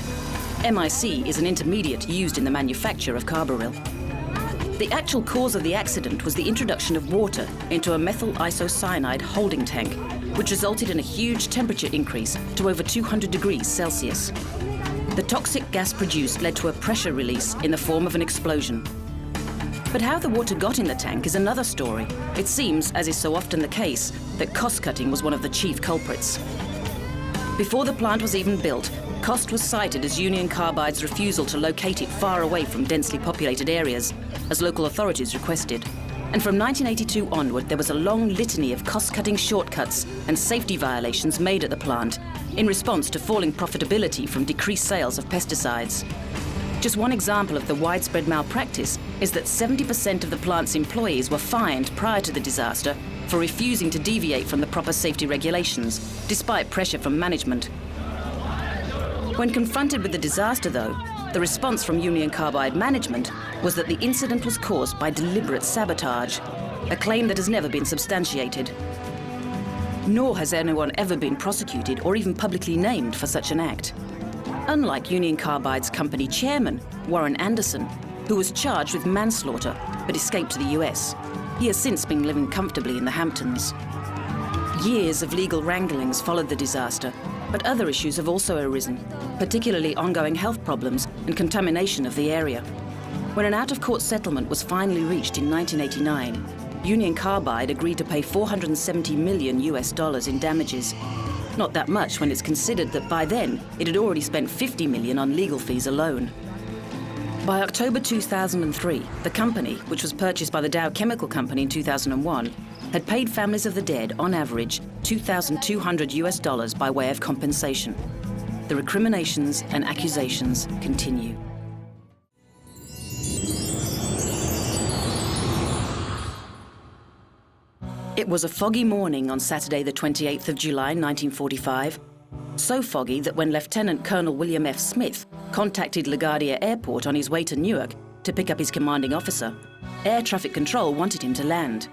MIC is an intermediate used in the manufacture of carbaryl. The actual cause of the accident was the introduction of water into a methyl isocyanide holding tank, which resulted in a huge temperature increase to over 200 degrees Celsius. The toxic gas produced led to a pressure release in the form of an explosion. But how the water got in the tank is another story. It seems, as is so often the case, that cost-cutting was one of the chief culprits. Before the plant was even built, cost was cited as Union Carbide's refusal to locate it far away from densely populated areas, as local authorities requested. And from 1982 onward, there was a long litany of cost-cutting shortcuts and safety violations made at the plant in response to falling profitability from decreased sales of pesticides. Just one example of the widespread malpractice is that 70% of the plant's employees were fined prior to the disaster for refusing to deviate from the proper safety regulations, despite pressure from management. When confronted with the disaster, though, the response from Union Carbide management was that the incident was caused by deliberate sabotage, a claim that has never been substantiated. Nor has anyone ever been prosecuted or even publicly named for such an act. Unlike Union Carbide's company chairman, Warren Anderson, who was charged with manslaughter but escaped to the US. He has since been living comfortably in the Hamptons. Years of legal wranglings followed the disaster, but other issues have also arisen, particularly ongoing health problems and contamination of the area. When an out-of-court settlement was finally reached in 1989, Union Carbide agreed to pay $470 million in damages. Not that much when it's considered that by then it had already spent $50 million on legal fees alone. By October 2003, the company, which was purchased by the Dow Chemical Company in 2001, had paid families of the dead, on average, $2,200 by way of compensation. The recriminations and accusations continue. It was a foggy morning on Saturday, the 28th of July, 1945. So foggy that when Lieutenant Colonel William F. Smith contacted LaGuardia Airport on his way to Newark to pick up his commanding officer, Air Traffic Control wanted him to land.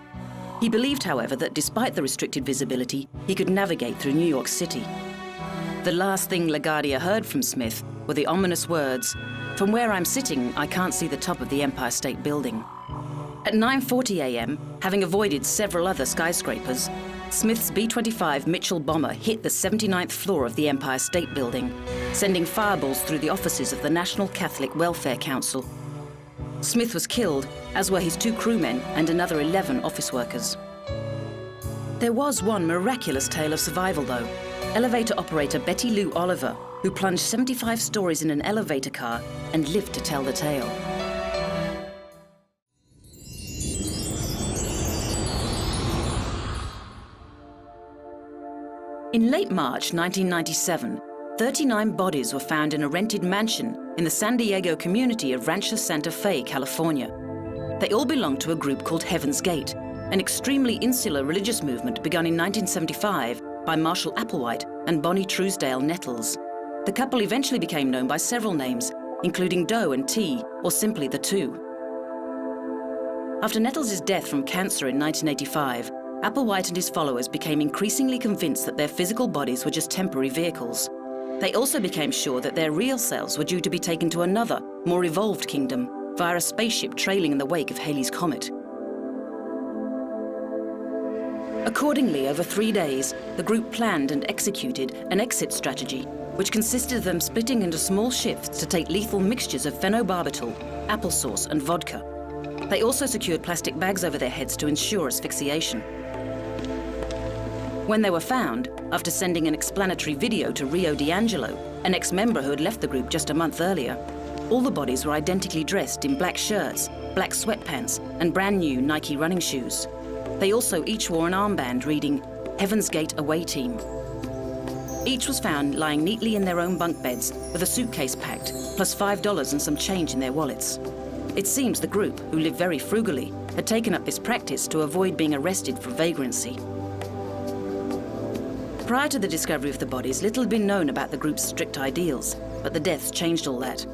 He believed, however, that despite the restricted visibility, he could navigate through New York City. The last thing LaGuardia heard from Smith were the ominous words, "From where I'm sitting, I can't see the top of the Empire State Building." At 9:40 a.m., having avoided several other skyscrapers, Smith's B-25 Mitchell bomber hit the 79th floor of the Empire State Building, sending fireballs through the offices of the National Catholic Welfare Council. Smith was killed, as were his 2 crewmen and another 11 office workers. There was one miraculous tale of survival, though. Elevator operator Betty Lou Oliver, who plunged 75 stories in an elevator car and lived to tell the tale. In late March 1997, 39 bodies were found in a rented mansion in the San Diego community of Rancho Santa Fe, California. They all belonged to a group called Heaven's Gate, an extremely insular religious movement begun in 1975 by Marshall Applewhite and Bonnie Truesdale Nettles. The couple eventually became known by several names, including Doe and T, or simply the Two. After Nettles' death from cancer in 1985, Applewhite and his followers became increasingly convinced that their physical bodies were just temporary vehicles. They also became sure that their real selves were due to be taken to another, more evolved kingdom via a spaceship trailing in the wake of Halley's Comet. Accordingly, over 3 days, the group planned and executed an exit strategy, which consisted of them splitting into small shifts to take lethal mixtures of phenobarbital, applesauce, and vodka. They also secured plastic bags over their heads to ensure asphyxiation. When they were found, after sending an explanatory video to Rio D'Angelo, an ex-member who had left the group just a month earlier, all the bodies were identically dressed in black shirts, black sweatpants, and brand new Nike running shoes. They also each wore an armband reading, "Heaven's Gate Away Team." Each was found lying neatly in their own bunk beds with a suitcase packed, plus $5 and some change in their wallets. It seems the group, who lived very frugally, had taken up this practice to avoid being arrested for vagrancy. Prior to the discovery of the bodies, little had been known about the group's strict ideals, but the deaths changed all that.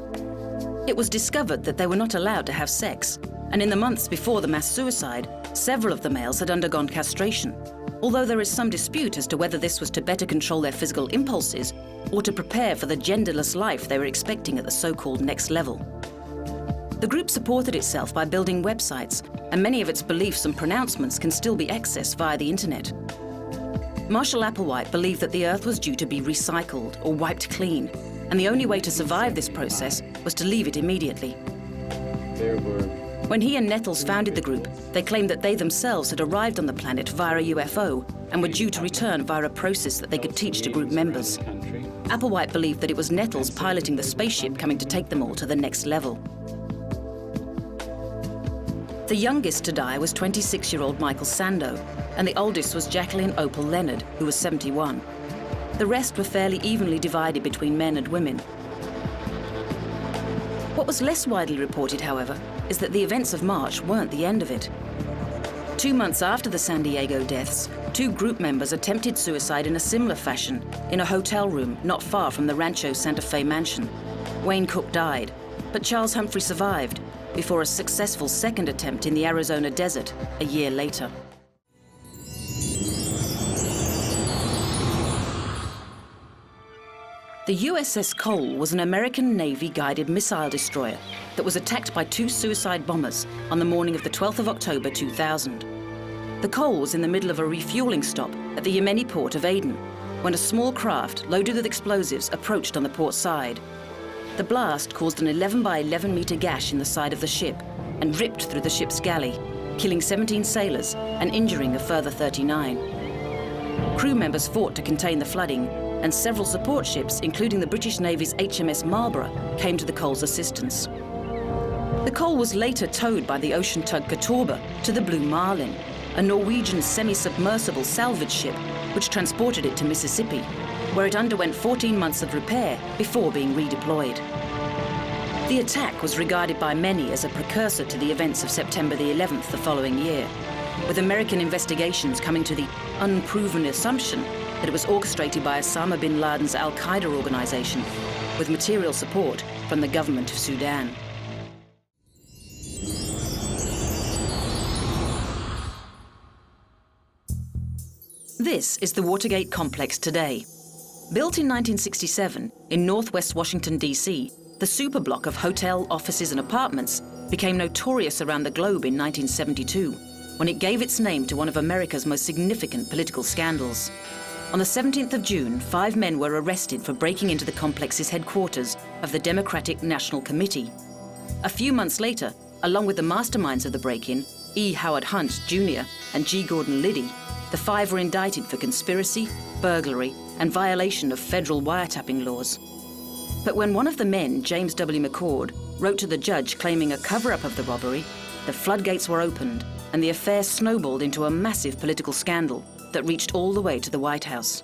It was discovered that they were not allowed to have sex, and in the months before the mass suicide, several of the males had undergone castration, although there is some dispute as to whether this was to better control their physical impulses or to prepare for the genderless life they were expecting at the so-called next level. The group supported itself by building websites, and many of its beliefs and pronouncements can still be accessed via the internet. Marshall Applewhite believed that the Earth was due to be recycled or wiped clean, and the only way to survive this process was to leave it immediately. When he and Nettles founded the group, they claimed that they themselves had arrived on the planet via a UFO and were due to return via a process that they could teach to group members. Applewhite believed that it was Nettles piloting the spaceship coming to take them all to the next level. The youngest to die was 26-year-old Michael Sando, and the oldest was Jacqueline Opal Leonard, who was 71. The rest were fairly evenly divided between men and women. What was less widely reported, however, is that the events of March weren't the end of it. 2 months after the San Diego deaths, 2 group members attempted suicide in a similar fashion in a hotel room not far from the Rancho Santa Fe mansion. Wayne Cook died, but Charles Humphrey survived before a successful second attempt in the Arizona desert a year later. The USS Cole was an American Navy guided missile destroyer that was attacked by 2 suicide bombers on the morning of the 12th of October 2000. The Cole was in the middle of a refueling stop at the Yemeni port of Aden when a small craft loaded with explosives approached on the port side. The blast caused an 11 by 11 meter gash in the side of the ship and ripped through the ship's galley, killing 17 sailors and injuring a further 39. Crew members fought to contain the flooding, and several support ships, including the British Navy's HMS Marlborough, came to the Cole's assistance. The Cole was later towed by the ocean tug Katorba to the Blue Marlin, a Norwegian semi-submersible salvage ship which transported it to Mississippi, where it underwent 14 months of repair before being redeployed. The attack was regarded by many as a precursor to the events of September the 11th the following year, with American investigations coming to the unproven assumption that it was orchestrated by Osama bin Laden's al-Qaeda organization, with material support from the government of Sudan. This is the Watergate complex today. Built in 1967 in northwest Washington, D.C., the superblock of hotel, offices and apartments became notorious around the globe in 1972, when it gave its name to one of America's most significant political scandals. On the 17th of June, 5 men were arrested for breaking into the complex's headquarters of the Democratic National Committee. A few months later, along with the masterminds of the break-in, E. Howard Hunt, Jr. and G. Gordon Liddy, the 5 were indicted for conspiracy, burglary, and violation of federal wiretapping laws. But when one of the men, James W. McCord, wrote to the judge claiming a cover-up of the robbery, the floodgates were opened, and the affair snowballed into a massive political scandal that reached all the way to the White House.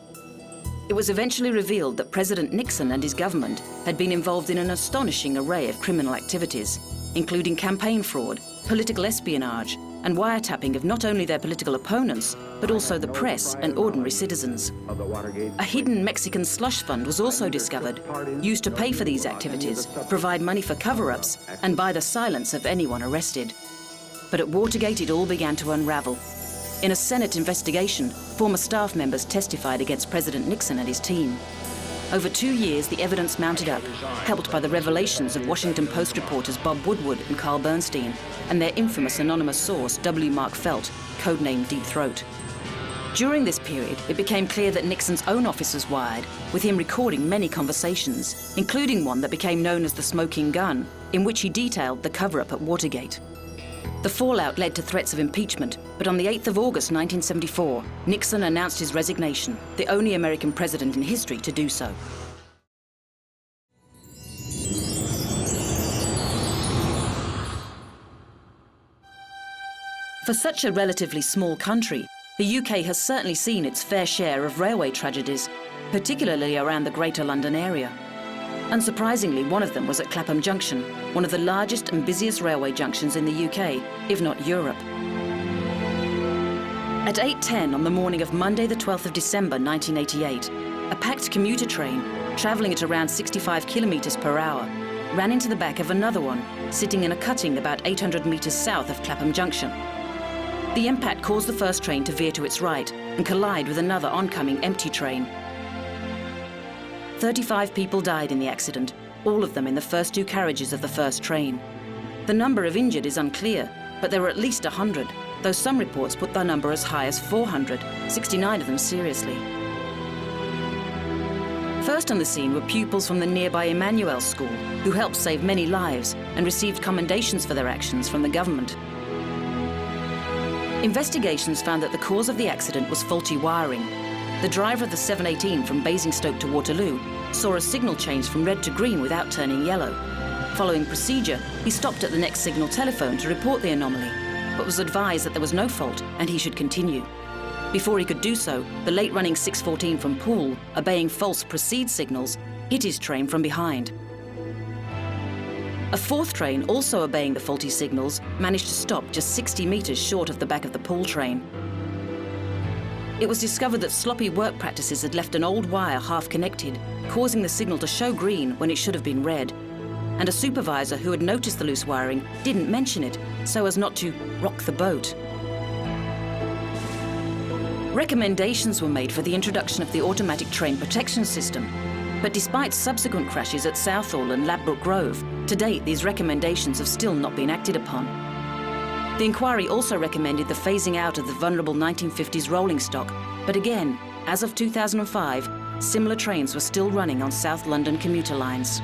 It was eventually revealed that President Nixon and his government had been involved in an astonishing array of criminal activities, including campaign fraud, political espionage, and wiretapping of not only their political opponents, but also the press and ordinary citizens. A hidden Mexican slush fund was also discovered, used to pay for these activities, provide money for cover-ups, and buy the silence of anyone arrested. But at Watergate, it all began to unravel. In a Senate investigation, former staff members testified against President Nixon and his team. Over 2 years, the evidence mounted up, helped by the revelations of Washington Post reporters Bob Woodward and Carl Bernstein, and their infamous anonymous source, W. Mark Felt, codenamed Deep Throat. During this period, it became clear that Nixon's own office was wired, with him recording many conversations, including one that became known as the smoking gun, in which he detailed the cover-up at Watergate. The fallout led to threats of impeachment, but on the 8th of August 1974, Nixon announced his resignation, the only American president in history to do so. For such a relatively small country, the UK has certainly seen its fair share of railway tragedies, particularly around the Greater London area. Unsurprisingly, one of them was at Clapham Junction, one of the largest and busiest railway junctions in the UK, if not Europe. At 8:10 on the morning of Monday the 12th of December 1988, a packed commuter train, travelling at around 65 kilometres per hour, ran into the back of another one, sitting in a cutting about 800 metres south of Clapham Junction. The impact caused the first train to veer to its right and collide with another oncoming empty train. 35 people died in the accident, all of them in the first 2 carriages of the first train. The number of injured is unclear, but there were at least 100, though some reports put the number as high as 400, 69 of them seriously. First on the scene were pupils from the nearby Emmanuel School, who helped save many lives and received commendations for their actions from the government. Investigations found that the cause of the accident was faulty wiring. The driver of the 718 from Basingstoke to Waterloo saw a signal change from red to green without turning yellow. Following procedure, he stopped at the next signal telephone to report the anomaly, but was advised that there was no fault and he should continue. Before he could do so, the late-running 614 from Poole, obeying false proceed signals, hit his train from behind. A 4th train, also obeying the faulty signals, managed to stop just 60 metres short of the back of the Poole train. It was discovered that sloppy work practices had left an old wire half-connected, causing the signal to show green when it should have been red. And a supervisor who had noticed the loose wiring didn't mention it, so as not to rock the boat. Recommendations were made for the introduction of the automatic train protection system, but despite subsequent crashes at Southall and Ladbroke Grove, to date these recommendations have still not been acted upon. The inquiry also recommended the phasing out of the vulnerable 1950s rolling stock But again, as of 2005, similar trains were still running on South London commuter lines.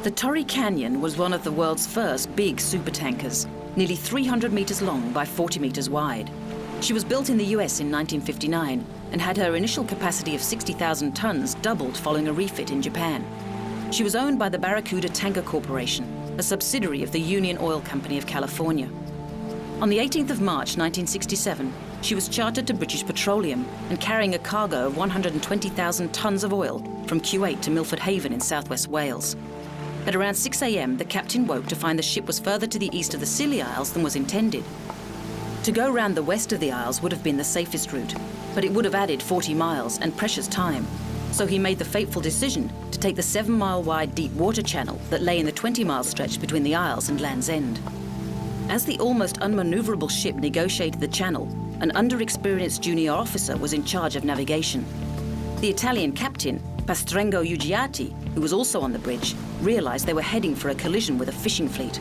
The Torrey Canyon was one of the world's first big supertankers, nearly 300 meters long by 40 meters wide. She was built in the US in 1959 and had her initial capacity of 60,000 tons doubled following a refit in Japan. She was owned by the Barracuda Tanker Corporation, a subsidiary of the Union Oil Company of California. On the 18th of March 1967, she was chartered to British Petroleum and carrying a cargo of 120,000 tons of oil from Kuwait to Milford Haven in southwest Wales. At around 6 a.m, the captain woke to find the ship was further to the east of the Scilly Isles than was intended. To go round the west of the Isles would have been the safest route, but it would have added 40 miles and precious time. So he made the fateful decision to take the 7-mile-wide deep water channel that lay in the 20-mile stretch between the Isles and Land's End. As the almost unmaneuverable ship negotiated the channel, an underexperienced junior officer was in charge of navigation. The Italian captain, Pastrengo Uggiati, who was also on the bridge, realized they were heading for a collision with a fishing fleet.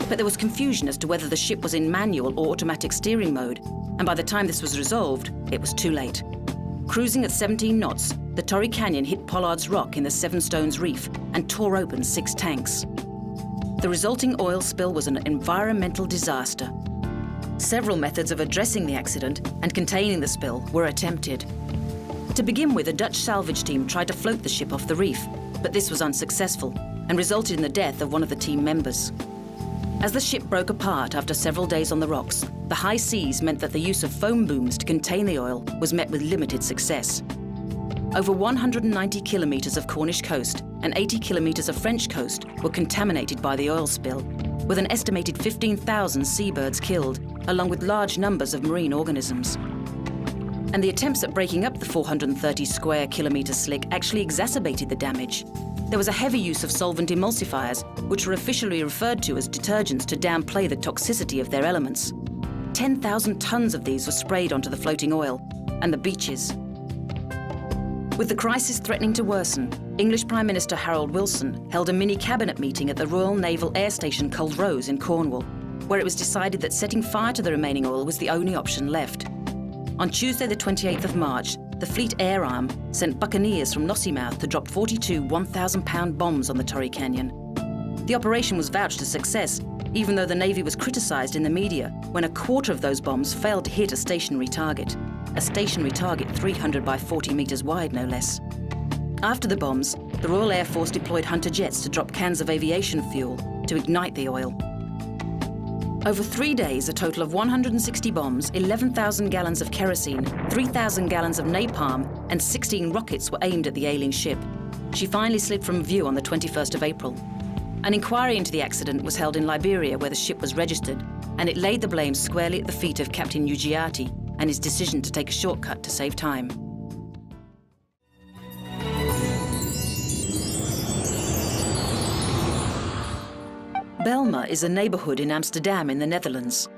But there was confusion as to whether the ship was in manual or automatic steering mode, and by the time this was resolved, it was too late. Cruising at 17 knots, the Torrey Canyon hit Pollard's Rock in the Seven Stones Reef and tore open 6 tanks. The resulting oil spill was an environmental disaster. Several methods of addressing the accident and containing the spill were attempted. To begin with, a Dutch salvage team tried to float the ship off the reef, but this was unsuccessful and resulted in the death of one of the team members. As the ship broke apart after several days on the rocks, the high seas meant that the use of foam booms to contain the oil was met with limited success. Over 190 kilometers of Cornish coast and 80 kilometers of French coast were contaminated by the oil spill, with an estimated 15,000 seabirds killed, along with large numbers of marine organisms. And the attempts at breaking up the 430 square kilometer slick actually exacerbated the damage. There was a heavy use of solvent emulsifiers, which were officially referred to as detergents to downplay the toxicity of their elements. 10,000 tons of these were sprayed onto the floating oil and the beaches. With the crisis threatening to worsen, English Prime Minister Harold Wilson held a mini cabinet meeting at the Royal Naval Air Station Culdrose in Cornwall, where it was decided that setting fire to the remaining oil was the only option left. On Tuesday the 28th of March, the Fleet Air Arm sent buccaneers from Lossiemouth to drop 42 1,000-pound bombs on the Torrey Canyon. The operation was vouched a success, even though the Navy was criticised in the media when a quarter of those bombs failed to hit a stationary target 300 by 40 metres wide, no less. After the bombs, the Royal Air Force deployed Hunter jets to drop cans of aviation fuel to ignite the oil. Over 3 days, a total of 160 bombs, 11,000 gallons of kerosene, 3,000 gallons of napalm, and 16 rockets were aimed at the ailing ship. She finally slid from view on the 21st of April. An inquiry into the accident was held in Liberia, where the ship was registered, and it laid the blame squarely at the feet of Captain Uggiati and his decision to take a shortcut to save time. Belma is a neighbourhood in Amsterdam in the Netherlands.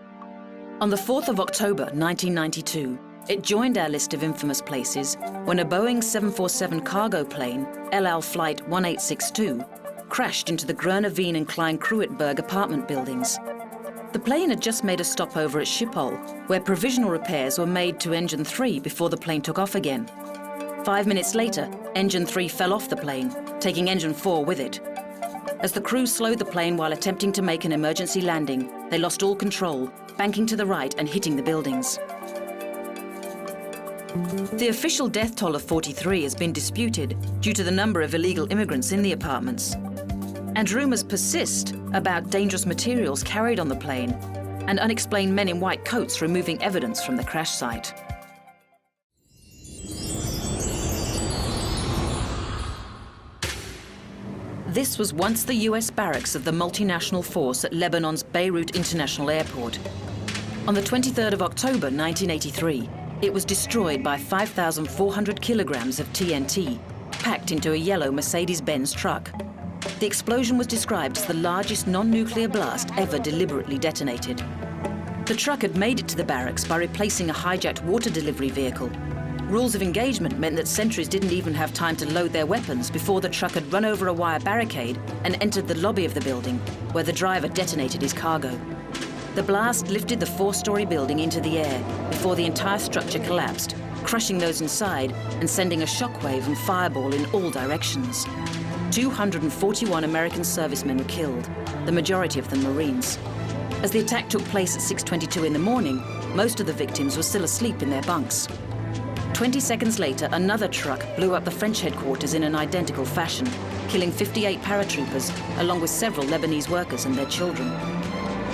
On the 4th of October 1992, it joined our list of infamous places when a Boeing 747 cargo plane, El Al Flight 1862, crashed into the Groene Veen and Klein Kruitberg apartment buildings. The plane had just made a stopover at Schiphol, where provisional repairs were made to engine 3 before the plane took off again. 5 minutes later, engine 3 fell off the plane, taking engine 4 with it. As the crew slowed the plane while attempting to make an emergency landing, they lost all control, banking to the right and hitting the buildings. The official death toll of 43 has been disputed due to the number of illegal immigrants in the apartments. And rumours persist about dangerous materials carried on the plane and unexplained men in white coats removing evidence from the crash site. This was once the US barracks of the multinational force at Lebanon's Beirut International Airport. On the 23rd of October 1983, it was destroyed by 5,400 kilograms of TNT, packed into a yellow Mercedes-Benz truck. The explosion was described as the largest non-nuclear blast ever deliberately detonated. The truck had made it to the barracks by replacing a hijacked water delivery vehicle. Rules of engagement meant that sentries didn't even have time to load their weapons before the truck had run over a wire barricade and entered the lobby of the building, where the driver detonated his cargo. The blast lifted the 4-story building into the air before the entire structure collapsed, crushing those inside and sending a shockwave and fireball in all directions. 241 American servicemen were killed, the majority of them Marines. As the attack took place at 6:22 in the morning, most of the victims were still asleep in their bunks. 20 seconds later, another truck blew up the French headquarters in an identical fashion, killing 58 paratroopers, along with several Lebanese workers and their children.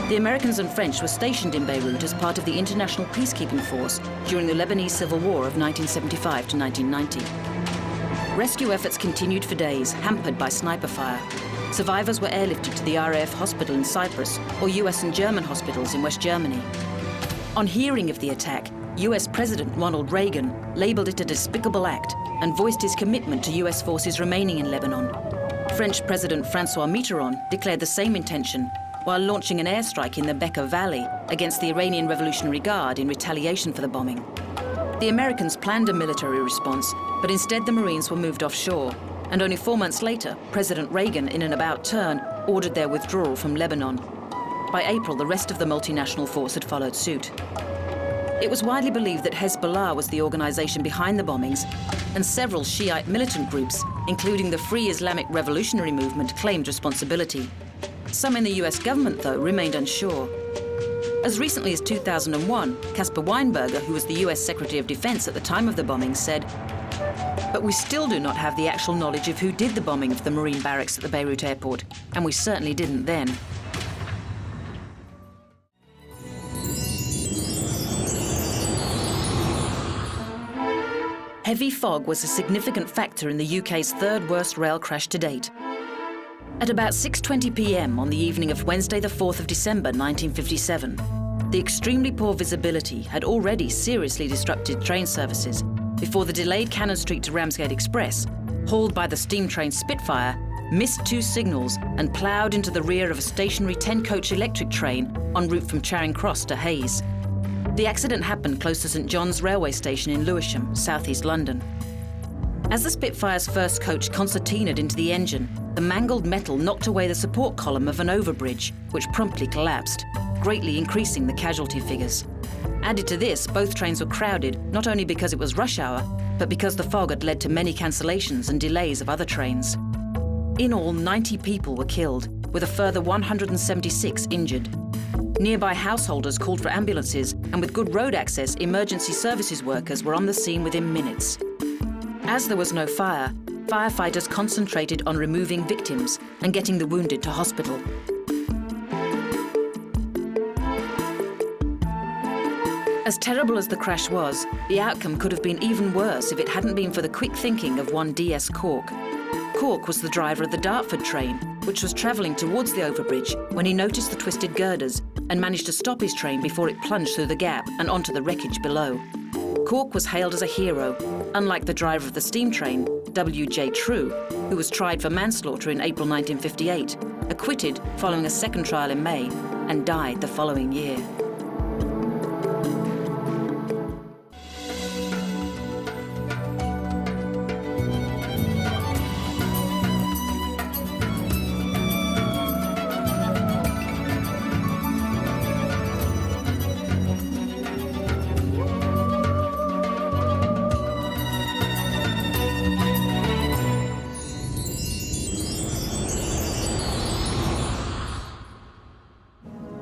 The Americans and French were stationed in Beirut as part of the International Peacekeeping Force during the Lebanese Civil War of 1975 to 1990. Rescue efforts continued for days, hampered by sniper fire. Survivors were airlifted to the RAF hospital in Cyprus or US and German hospitals in West Germany. On hearing of the attack, US President Ronald Reagan labeled it a despicable act and voiced his commitment to US forces remaining in Lebanon. French President François Mitterrand declared the same intention while launching an airstrike in the Bekaa Valley against the Iranian Revolutionary Guard in retaliation for the bombing. The Americans planned a military response, but instead the Marines were moved offshore, and only 4 months later, President Reagan, in an about-turn, ordered their withdrawal from Lebanon. By April, the rest of the multinational force had followed suit. It was widely believed that Hezbollah was the organization behind the bombings, and several Shiite militant groups, including the Free Islamic Revolutionary Movement, claimed responsibility. Some in the US government, though, remained unsure. As recently as 2001, Caspar Weinberger, who was the US Secretary of Defense at the time of the bombing, said, "But we still do not have the actual knowledge of who did the bombing of the Marine barracks at the Beirut airport, and we certainly didn't then." Heavy fog was a significant factor in the UK's third worst rail crash to date. At about 6:20 p.m. on the evening of Wednesday, the 4th of December, 1957, the extremely poor visibility had already seriously disrupted train services before the delayed Cannon Street to Ramsgate Express, hauled by the steam train Spitfire, missed 2 signals and ploughed into the rear of a stationary 10-coach electric train en route from Charing Cross to Hayes. The accident happened close to St John's railway station in Lewisham, southeast London. As the Spitfire's first coach concertinaed into the engine, the mangled metal knocked away the support column of an overbridge, which promptly collapsed, greatly increasing the casualty figures. Added to this, both trains were crowded, not only because it was rush hour, but because the fog had led to many cancellations and delays of other trains. In all, 90 people were killed, with a further 176 injured. Nearby householders called for ambulances, and with good road access, emergency services workers were on the scene within minutes. As there was no fire, firefighters concentrated on removing victims and getting the wounded to hospital. As terrible as the crash was, the outcome could have been even worse if it hadn't been for the quick thinking of one D.S. Cork. Cork was the driver of the Dartford train, which was travelling towards the overbridge when he noticed the twisted girders and managed to stop his train before it plunged through the gap and onto the wreckage below. Cork was hailed as a hero, unlike the driver of the steam train, W.J. True, who was tried for manslaughter in April 1958, acquitted following a second trial in May, and died the following year.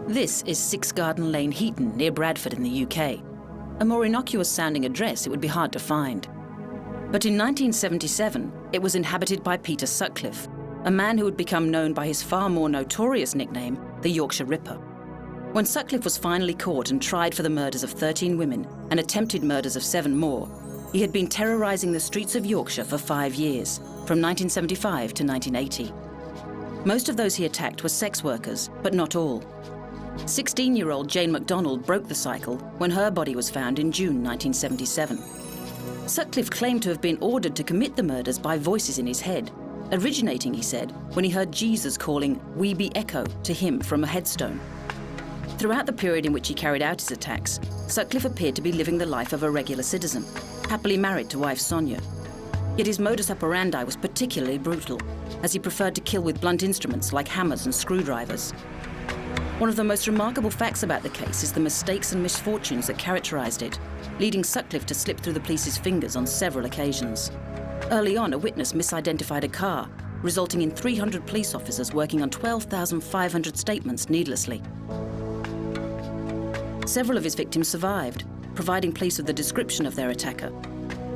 This is 6 Garden Lane, Heaton, near Bradford in the UK. A more innocuous-sounding address it would be hard to find. But in 1977, it was inhabited by Peter Sutcliffe, a man who would become known by his far more notorious nickname, the Yorkshire Ripper. When Sutcliffe was finally caught and tried for the murders of 13 women and attempted murders of 7 more, he had been terrorising the streets of Yorkshire for 5 years, from 1975 to 1980. Most of those he attacked were sex workers, but not all. 16-year-old Jane MacDonald broke the cycle when her body was found in June 1977. Sutcliffe claimed to have been ordered to commit the murders by voices in his head, originating, he said, when he heard Jesus calling "We be Echo" to him from a headstone. Throughout the period in which he carried out his attacks, Sutcliffe appeared to be living the life of a regular citizen. happily married to wife Sonia. Yet his modus operandi was particularly brutal, as he preferred to kill with blunt instruments like hammers and screwdrivers. One of the most remarkable facts about the case is the mistakes and misfortunes that characterized it, leading Sutcliffe to slip through the police's fingers on several occasions. Early on, a witness misidentified a car, resulting in 300 police officers working on 12,500 statements needlessly. Several of his victims survived, providing police with the description of their attacker.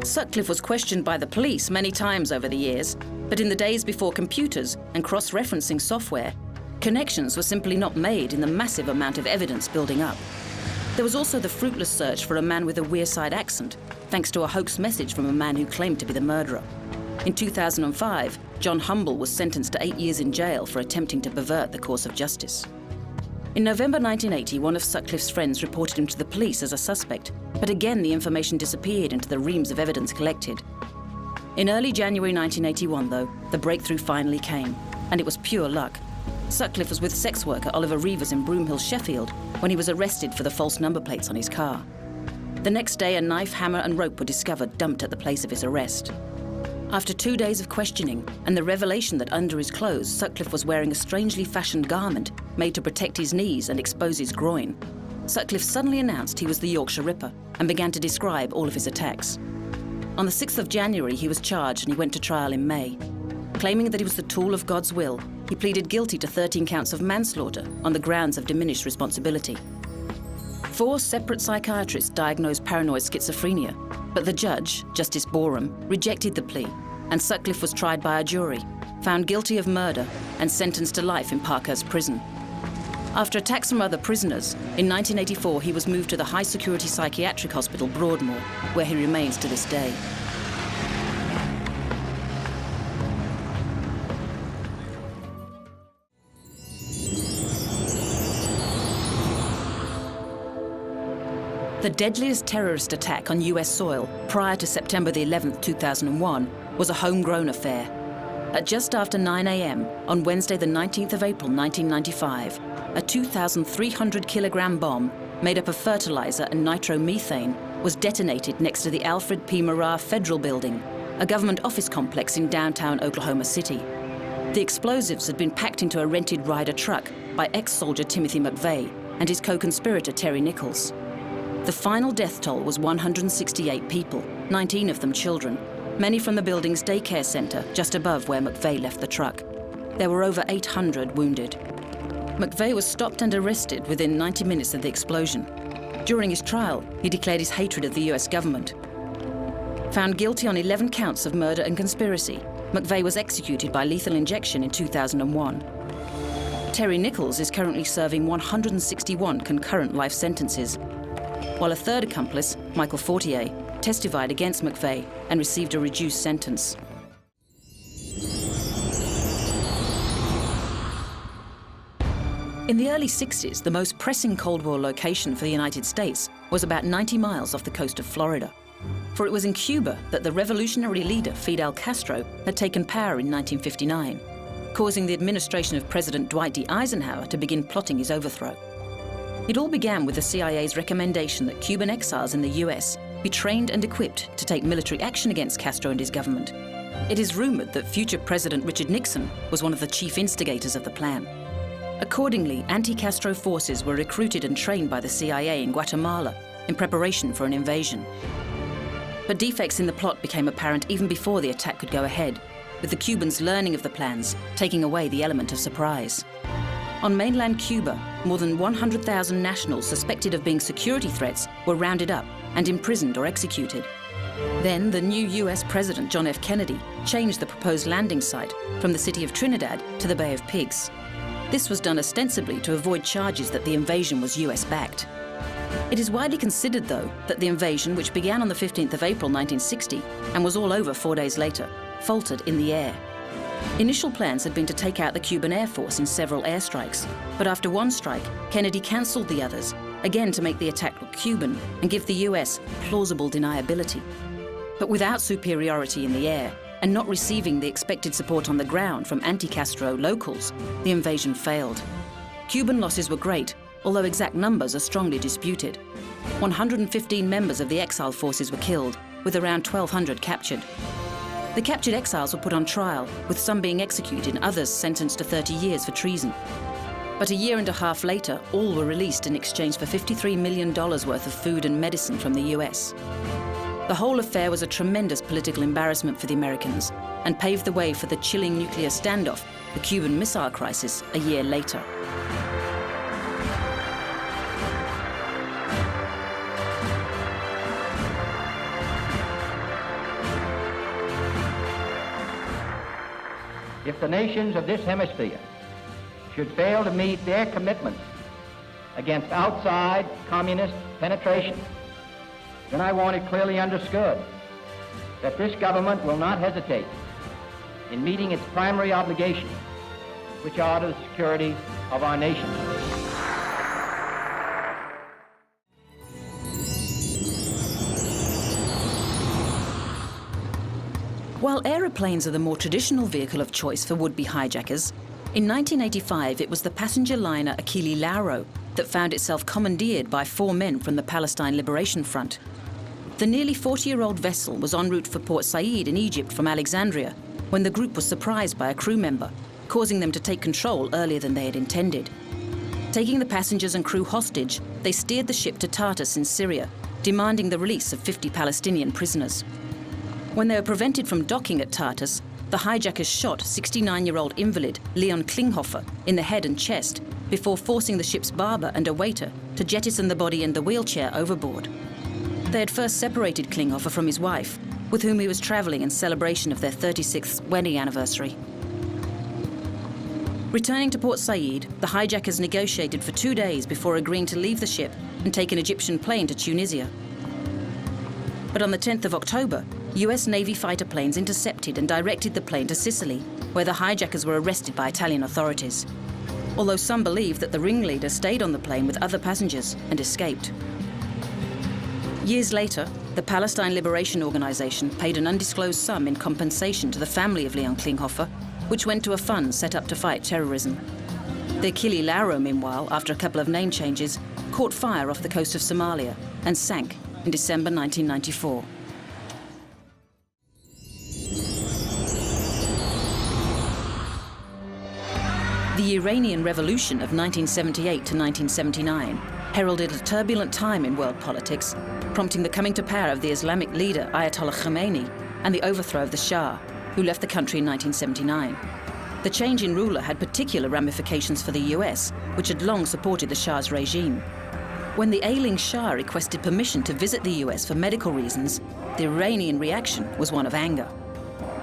Sutcliffe was questioned by the police many times over the years, but in the days before computers and cross-referencing software, connections were simply not made in the massive amount of evidence building up. There was also the fruitless search for a man with a Wearside accent, thanks to a hoax message from a man who claimed to be the murderer. In 2005, John Humble was sentenced to 8 years in jail for attempting to pervert the course of justice. In November 1980, one of Sutcliffe's friends reported him to the police as a suspect, but again the information disappeared into the reams of evidence collected. In early January 1981, though, the breakthrough finally came, and it was pure luck. Sutcliffe was with sex worker Oliver Reevers in Broomhill, Sheffield, when he was arrested for the false number plates on his car. The next day, a knife, hammer and rope were discovered dumped at the place of his arrest. After 2 days of questioning and the revelation that under his clothes, Sutcliffe was wearing a strangely fashioned garment made to protect his knees and expose his groin, Sutcliffe suddenly announced he was the Yorkshire Ripper and began to describe all of his attacks. On the 6th of January, he was charged and he went to trial in May. Claiming that he was the tool of God's will, he pleaded guilty to 13 counts of manslaughter on the grounds of diminished responsibility. 4 separate psychiatrists diagnosed paranoid schizophrenia, but the judge, Justice Boreham, rejected the plea, and Sutcliffe was tried by a jury, found guilty of murder, and sentenced to life in Parkhurst Prison. After attacks from other prisoners, in 1984 he was moved to the high-security psychiatric hospital Broadmoor, where he remains to this day. The deadliest terrorist attack on US soil prior to September the 11th, 2001 was a homegrown affair. At just after 9 a.m. on Wednesday the 19th of April 1995, a 2,300-kilogram bomb made up of fertilizer and nitromethane was detonated next to the Alfred P. Murrah Federal Building, a government office complex in downtown Oklahoma City. The explosives had been packed into a rented Ryder truck by ex-soldier Timothy McVeigh and his co-conspirator Terry Nichols. The final death toll was 168 people, 19 of them children, many from the building's daycare center just above where McVeigh left the truck. There were over 800 wounded. McVeigh was stopped and arrested within 90 minutes of the explosion. During his trial, he declared his hatred of the US government. Found guilty on 11 counts of murder and conspiracy, McVeigh was executed by lethal injection in 2001. Terry Nichols is currently serving 161 concurrent life sentences, while a third accomplice, Michael Fortier, testified against McVeigh and received a reduced sentence. In the early 60s, the most pressing Cold War location for the United States was about 90 miles off the coast of Florida. For it was in Cuba that the revolutionary leader Fidel Castro had taken power in 1959, causing the administration of President Dwight D. Eisenhower to begin plotting his overthrow. It all began with the CIA's recommendation that Cuban exiles in the US be trained and equipped to take military action against Castro and his government. It is rumored that future President Richard Nixon was one of the chief instigators of the plan. Accordingly, anti-Castro forces were recruited and trained by the CIA in Guatemala in preparation for an invasion. But defects in the plot became apparent even before the attack could go ahead, with the Cubans learning of the plans, taking away the element of surprise. On mainland Cuba, more than 100,000 nationals suspected of being security threats were rounded up and imprisoned or executed. Then the new US President John F. Kennedy changed the proposed landing site from the city of Trinidad to the Bay of Pigs. This was done ostensibly to avoid charges that the invasion was US-backed. It is widely considered, though, that the invasion, which began on the 15th of April 1960 and was all over 4 days later, faltered in the air. Initial plans had been to take out the Cuban Air Force in several airstrikes, but after one strike, Kennedy cancelled the others, again to make the attack look Cuban and give the US plausible deniability. But without superiority in the air, and not receiving the expected support on the ground from anti-Castro locals, the invasion failed. Cuban losses were great, although exact numbers are strongly disputed. 115 members of the exile forces were killed, with around 1,200 captured. The captured exiles were put on trial, with some being executed and others sentenced to 30 years for treason. But a year and a half later, all were released in exchange for $53 million worth of food and medicine from the US. The whole affair was a tremendous political embarrassment for the Americans and paved the way for the chilling nuclear standoff, the Cuban Missile Crisis, a year later. If the nations of this hemisphere should fail to meet their commitments against outside communist penetration, then I want it clearly understood that this government will not hesitate in meeting its primary obligations, which are to the security of our nation. While aeroplanes are the more traditional vehicle of choice for would-be hijackers, in 1985 it was the passenger liner Achille Lauro that found itself commandeered by 4 men from the Palestine Liberation Front. The nearly 40-year-old vessel was en route for Port Said in Egypt from Alexandria when the group was surprised by a crew member, causing them to take control earlier than they had intended. Taking the passengers and crew hostage, they steered the ship to Tartus in Syria, demanding the release of 50 Palestinian prisoners. When they were prevented from docking at Tartus, the hijackers shot 69-year-old invalid Leon Klinghoffer in the head and chest before forcing the ship's barber and a waiter to jettison the body and the wheelchair overboard. They had first separated Klinghoffer from his wife, with whom he was travelling in celebration of their 36th wedding anniversary. Returning to Port Said, the hijackers negotiated for 2 days before agreeing to leave the ship and take an Egyptian plane to Tunisia. But on the 10th of October, US Navy fighter planes intercepted and directed the plane to Sicily, where the hijackers were arrested by Italian authorities. Although some believe that the ringleader stayed on the plane with other passengers and escaped. Years later, the Palestine Liberation Organization paid an undisclosed sum in compensation to the family of Leon Klinghoffer, which went to a fund set up to fight terrorism. The Achille Lauro, meanwhile, after a couple of name changes, caught fire off the coast of Somalia and sank in December 1994. The Iranian Revolution of 1978 to 1979 heralded a turbulent time in world politics, prompting the coming to power of the Islamic leader Ayatollah Khomeini and the overthrow of the Shah, who left the country in 1979. The change in ruler had particular ramifications for the US, which had long supported the Shah's regime. When the ailing Shah requested permission to visit the US for medical reasons, the Iranian reaction was one of anger.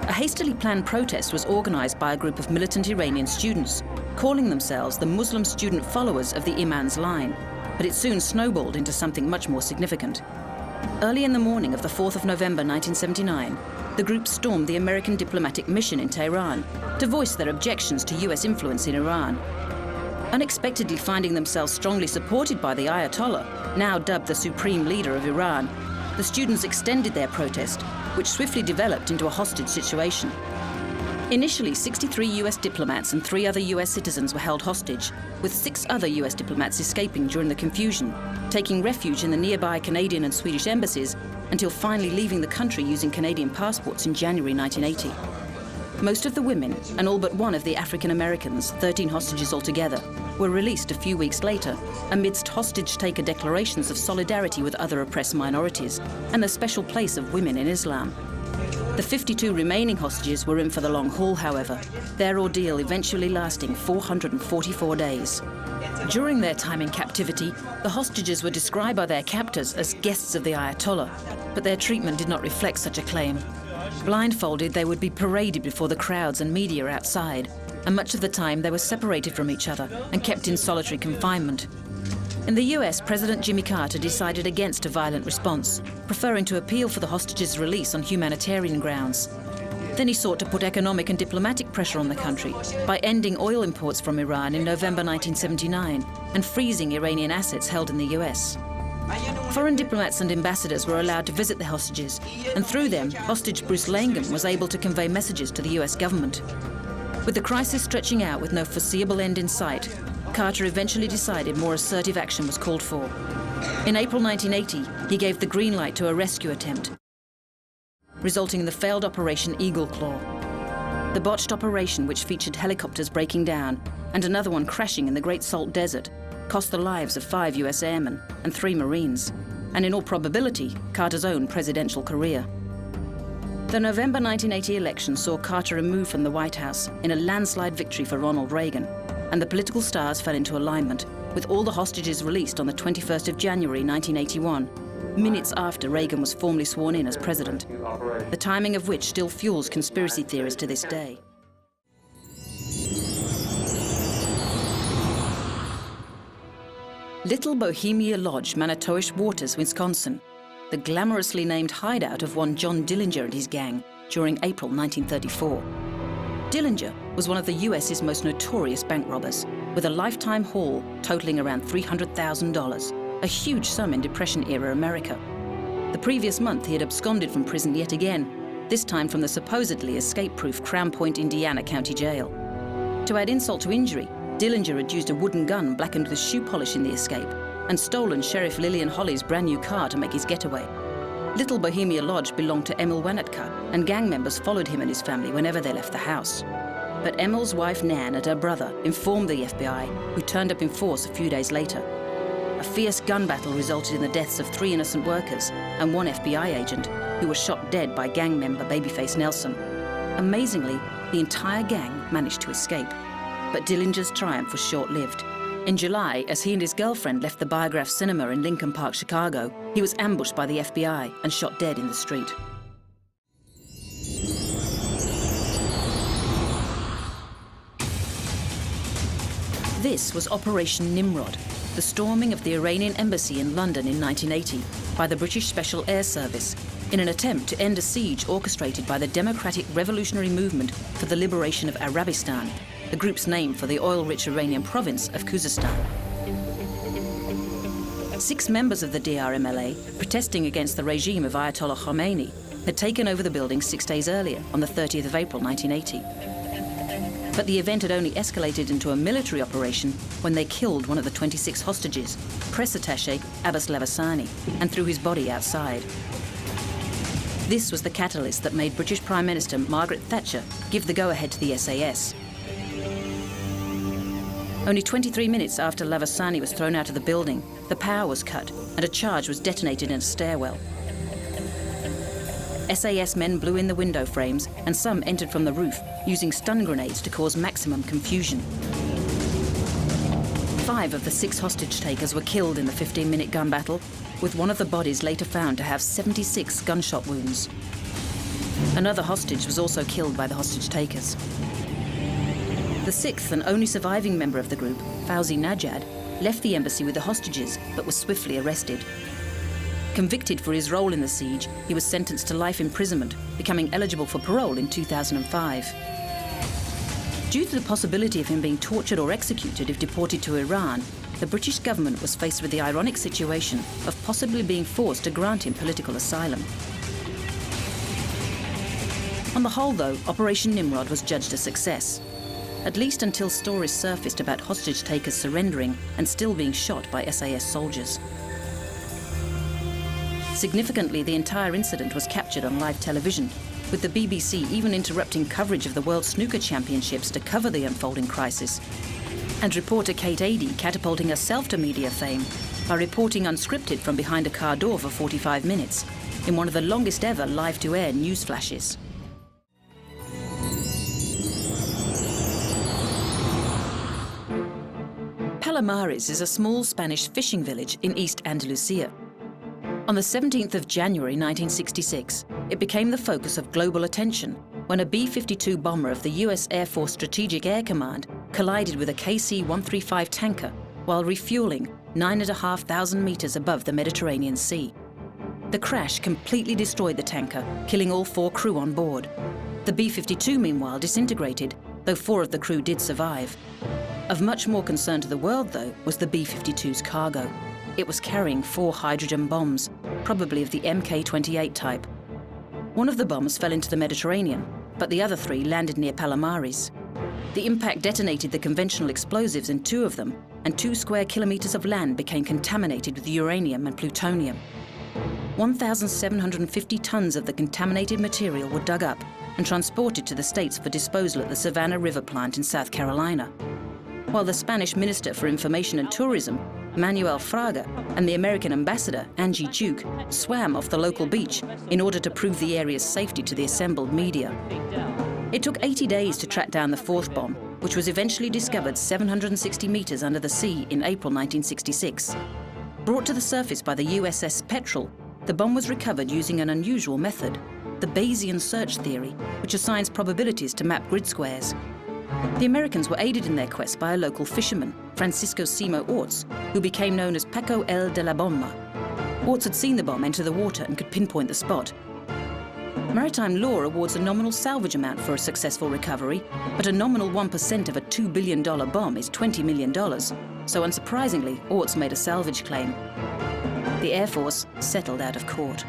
A hastily planned protest was organized by a group of militant Iranian students, calling themselves the Muslim student followers of the Imam's line, but it soon snowballed into something much more significant. Early in the morning of the 4th of November 1979, the group stormed the American diplomatic mission in Tehran to voice their objections to US influence in Iran. Unexpectedly finding themselves strongly supported by the Ayatollah, now dubbed the supreme leader of Iran, the students extended their protest, which swiftly developed into a hostage situation. Initially, 63 US diplomats and 3 other US citizens were held hostage, with 6 other US diplomats escaping during the confusion, taking refuge in the nearby Canadian and Swedish embassies until finally leaving the country using Canadian passports in January 1980. Most of the women, and all but one of the African Americans, 13 hostages altogether, were released a few weeks later amidst hostage-taker declarations of solidarity with other oppressed minorities and the special place of women in Islam. The 52 remaining hostages were in for the long haul, however, their ordeal eventually lasting 444 days. During their time in captivity, the hostages were described by their captors as guests of the Ayatollah, but their treatment did not reflect such a claim. Blindfolded, they would be paraded before the crowds and media outside, and much of the time they were separated from each other and kept in solitary confinement. In the US, President Jimmy Carter decided against a violent response, preferring to appeal for the hostages' release on humanitarian grounds. Then he sought to put economic and diplomatic pressure on the country by ending oil imports from Iran in November 1979 and freezing Iranian assets held in the US. Foreign diplomats and ambassadors were allowed to visit the hostages, and through them, hostage Bruce Langham was able to convey messages to the US government. With the crisis stretching out with no foreseeable end in sight, Carter eventually decided more assertive action was called for. In April 1980, he gave the green light to a rescue attempt. resulting in the failed Operation Eagle Claw. The botched operation, which featured helicopters breaking down and another one crashing in the Great Salt Desert, cost the lives of 5 US airmen and 3 Marines, and in all probability, Carter's own presidential career. The November 1980 election saw Carter removed from the White House in a landslide victory for Ronald Reagan, and the political stars fell into alignment, with all the hostages released on the 21st of January 1981, minutes after Reagan was formally sworn in as president, the timing of which still fuels conspiracy theories to this day. Little Bohemia Lodge, Manitowish Waters, Wisconsin, the glamorously named hideout of one John Dillinger and his gang during April 1934. Dillinger was one of the US's most notorious bank robbers, with a lifetime haul totaling around $300,000, a huge sum in Depression-era America. The previous month, he had absconded from prison yet again, this time from the supposedly escape-proof Crown Point, Indiana County Jail. To add insult to injury, Dillinger had used a wooden gun blackened with shoe polish in the escape and stolen Sheriff Lillian Holly's brand new car to make his getaway. Little Bohemia Lodge belonged to Emil Wanetka, and gang members followed him and his family whenever they left the house. But Emil's wife Nan and her brother informed the FBI, who turned up in force a few days later. A fierce gun battle resulted in the deaths of 3 innocent workers and 1 FBI agent, who was shot dead by gang member Babyface Nelson. Amazingly, the entire gang managed to escape. But Dillinger's triumph was short-lived. In July, as he and his girlfriend left the Biograph Cinema in Lincoln Park, Chicago, he was ambushed by the FBI and shot dead in the street. This was Operation Nimrod, the storming of the Iranian embassy in London in 1980 by the British Special Air Service in an attempt to end a siege orchestrated by the Democratic Revolutionary Movement for the Liberation of Arabistan, the group's name for the oil-rich Iranian province of Khuzestan. 6 members of the DRMLA, protesting against the regime of Ayatollah Khomeini, had taken over the building 6 days earlier, on the 30th of April 1980. But the event had only escalated into a military operation when they killed one of the 26 hostages, press attaché Abbas Lavasani, and threw his body outside. This was the catalyst that made British Prime Minister Margaret Thatcher give the go-ahead to the SAS. Only 23 minutes after Lavasani was thrown out of the building, the power was cut and a charge was detonated in a stairwell. SAS men blew in the window frames and some entered from the roof, using stun grenades to cause maximum confusion. 5 of the 6 hostage takers were killed in the 15-minute gun battle, with one of the bodies later found to have 76 gunshot wounds. Another hostage was also killed by the hostage takers. The 6th and only surviving member of the group, Fauzi Najad, left the embassy with the hostages, but was swiftly arrested. Convicted for his role in the siege, he was sentenced to life imprisonment, becoming eligible for parole in 2005. Due to the possibility of him being tortured or executed if deported to Iran, the British government was faced with the ironic situation of possibly being forced to grant him political asylum. On the whole, though, Operation Nimrod was judged a success, at least until stories surfaced about hostage takers surrendering and still being shot by SAS soldiers. Significantly, the entire incident was captured on live television, with the BBC even interrupting coverage of the World Snooker Championships to cover the unfolding crisis, and reporter Kate Adie catapulting herself to media fame by reporting unscripted from behind a car door for 45 minutes in one of the longest ever live-to-air news flashes. Palomares is a small Spanish fishing village in East Andalusia. On the 17th of January 1966, it became the focus of global attention when a B-52 bomber of the US Air Force Strategic Air Command collided with a KC-135 tanker while refueling 9,500 meters above the Mediterranean Sea. The crash completely destroyed the tanker, killing all 4 crew on board. The B-52, meanwhile, disintegrated, though 4 of the crew did survive. Of much more concern to the world, though, was the B-52's cargo. It was carrying 4 hydrogen bombs, probably of the Mk-28 type. One of the bombs fell into the Mediterranean, but the other 3 landed near Palomares. The impact detonated the conventional explosives in 2 of them, and 2 square kilometers of land became contaminated with uranium and plutonium. 1,750 tons of the contaminated material were dug up and transported to the States for disposal at the Savannah River plant in South Carolina. While the Spanish Minister for Information and Tourism, Manuel Fraga, and the American ambassador, Angie Duke, swam off the local beach in order to prove the area's safety to the assembled media. It took 80 days to track down the fourth bomb, which was eventually discovered 760 meters under the sea in April 1966. Brought to the surface by the USS Petrel, the bomb was recovered using an unusual method, the Bayesian search theory, which assigns probabilities to map grid squares. The Americans were aided in their quest by a local fisherman, Francisco Simo Orts, who became known as Paco el de la Bomba. Orts had seen the bomb enter the water and could pinpoint the spot. Maritime law awards a nominal salvage amount for a successful recovery, but a nominal 1% of a $2 billion bomb is $20 million. So unsurprisingly, Orts made a salvage claim. The Air Force settled out of court.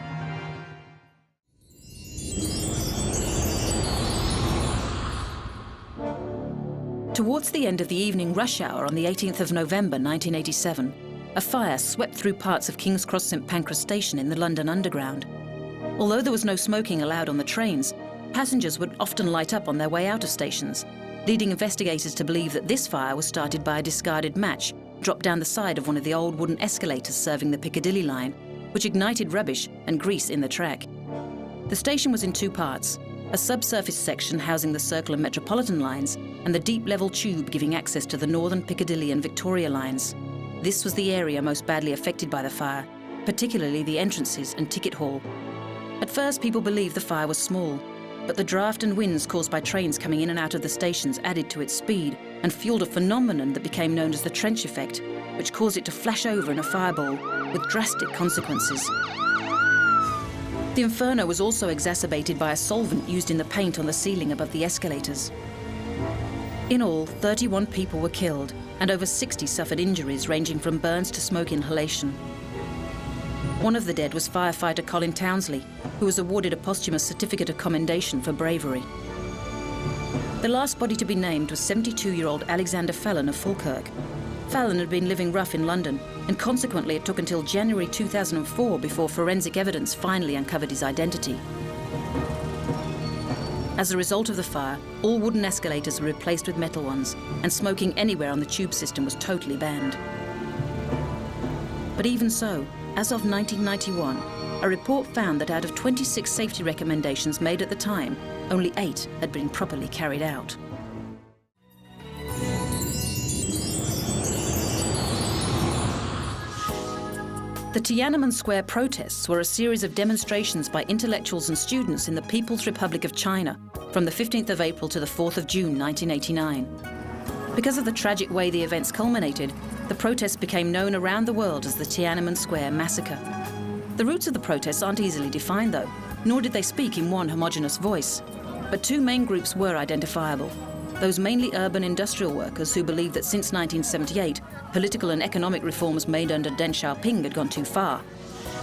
Towards the end of the evening rush hour on the 18th of November 1987, a fire swept through parts of King's Cross St Pancras station in the London Underground. Although there was no smoking allowed on the trains, passengers would often light up on their way out of stations, leading investigators to believe that this fire was started by a discarded match dropped down the side of one of the old wooden escalators serving the Piccadilly line, which ignited rubbish and grease in the track. The station was in two parts, a subsurface section housing the Circle and Metropolitan lines, and the deep-level tube giving access to the Northern Piccadilly and Victoria lines. This was the area most badly affected by the fire, particularly the entrances and ticket hall. At first, people believed the fire was small, but the draft and winds caused by trains coming in and out of the stations added to its speed and fueled a phenomenon that became known as the trench effect, which caused it to flash over in a fireball with drastic consequences. The inferno was also exacerbated by a solvent used in the paint on the ceiling above the escalators. In all, 31 people were killed, and over 60 suffered injuries ranging from burns to smoke inhalation. One of the dead was firefighter Colin Townsley, who was awarded a posthumous certificate of commendation for bravery. The last body to be named was 72-year-old Alexander Fallon of Falkirk. Fallon had been living rough in London, and consequently it took until January 2004 before forensic evidence finally uncovered his identity. As a result of the fire, all wooden escalators were replaced with metal ones, and smoking anywhere on the tube system was totally banned. But even so, as of 1991, a report found that out of 26 safety recommendations made at the time, only 8 had been properly carried out. The Tiananmen Square protests were a series of demonstrations by intellectuals and students in the People's Republic of China from the 15th of April to the 4th of June 1989. Because of the tragic way the events culminated, the protests became known around the world as the Tiananmen Square Massacre. The roots of the protests aren't easily defined though, nor did they speak in one homogeneous voice. But two main groups were identifiable. Those mainly urban industrial workers who believed that since 1978, political and economic reforms made under Deng Xiaoping had gone too far.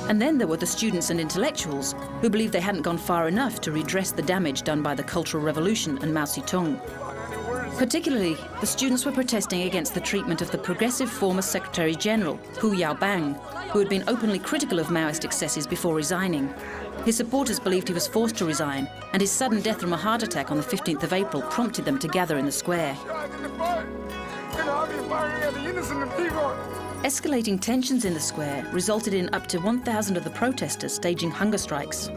And then there were the students and intellectuals who believed they hadn't gone far enough to redress the damage done by the Cultural Revolution and Mao Zedong. Particularly, the students were protesting against the treatment of the progressive former Secretary General, Hu Yaobang, who had been openly critical of Maoist excesses before resigning. His supporters believed he was forced to resign, and his sudden death from a heart attack on the 15th of April prompted them to gather in the square. Escalating tensions in the square resulted in up to 1,000 of the protesters staging hunger strikes.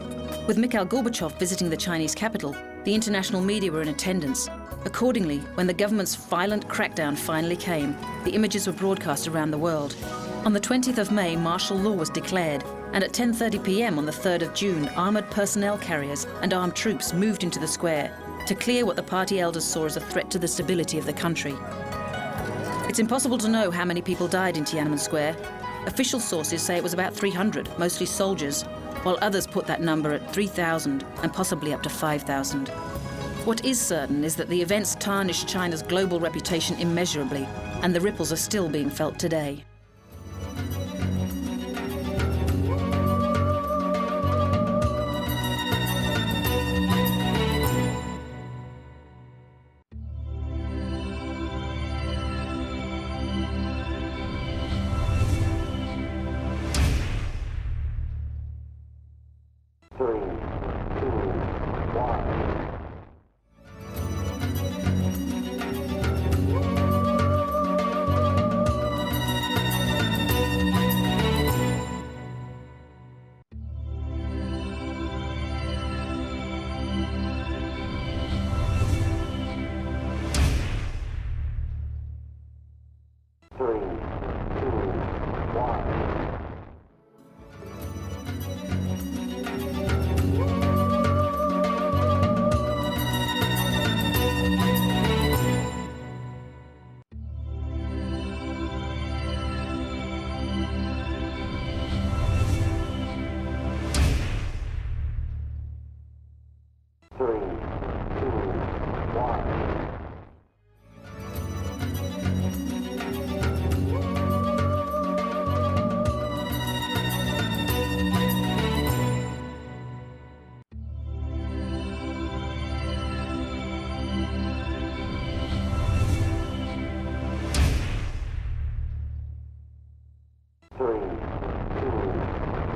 With Mikhail Gorbachev visiting the Chinese capital, the international media were in attendance. Accordingly, when the government's violent crackdown finally came, the images were broadcast around the world. On the 20th of May, martial law was declared, and at 10:30 p.m. on the 3rd of June, armoured personnel carriers and armed troops moved into the square to clear what the party elders saw as a threat to the stability of the country. It's impossible to know how many people died in Tiananmen Square. Official sources say it was about 300, mostly soldiers, while others put that number at 3,000 and possibly up to 5,000. What is certain is that the events tarnished China's global reputation immeasurably, and the ripples are still being felt today.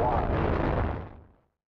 wide.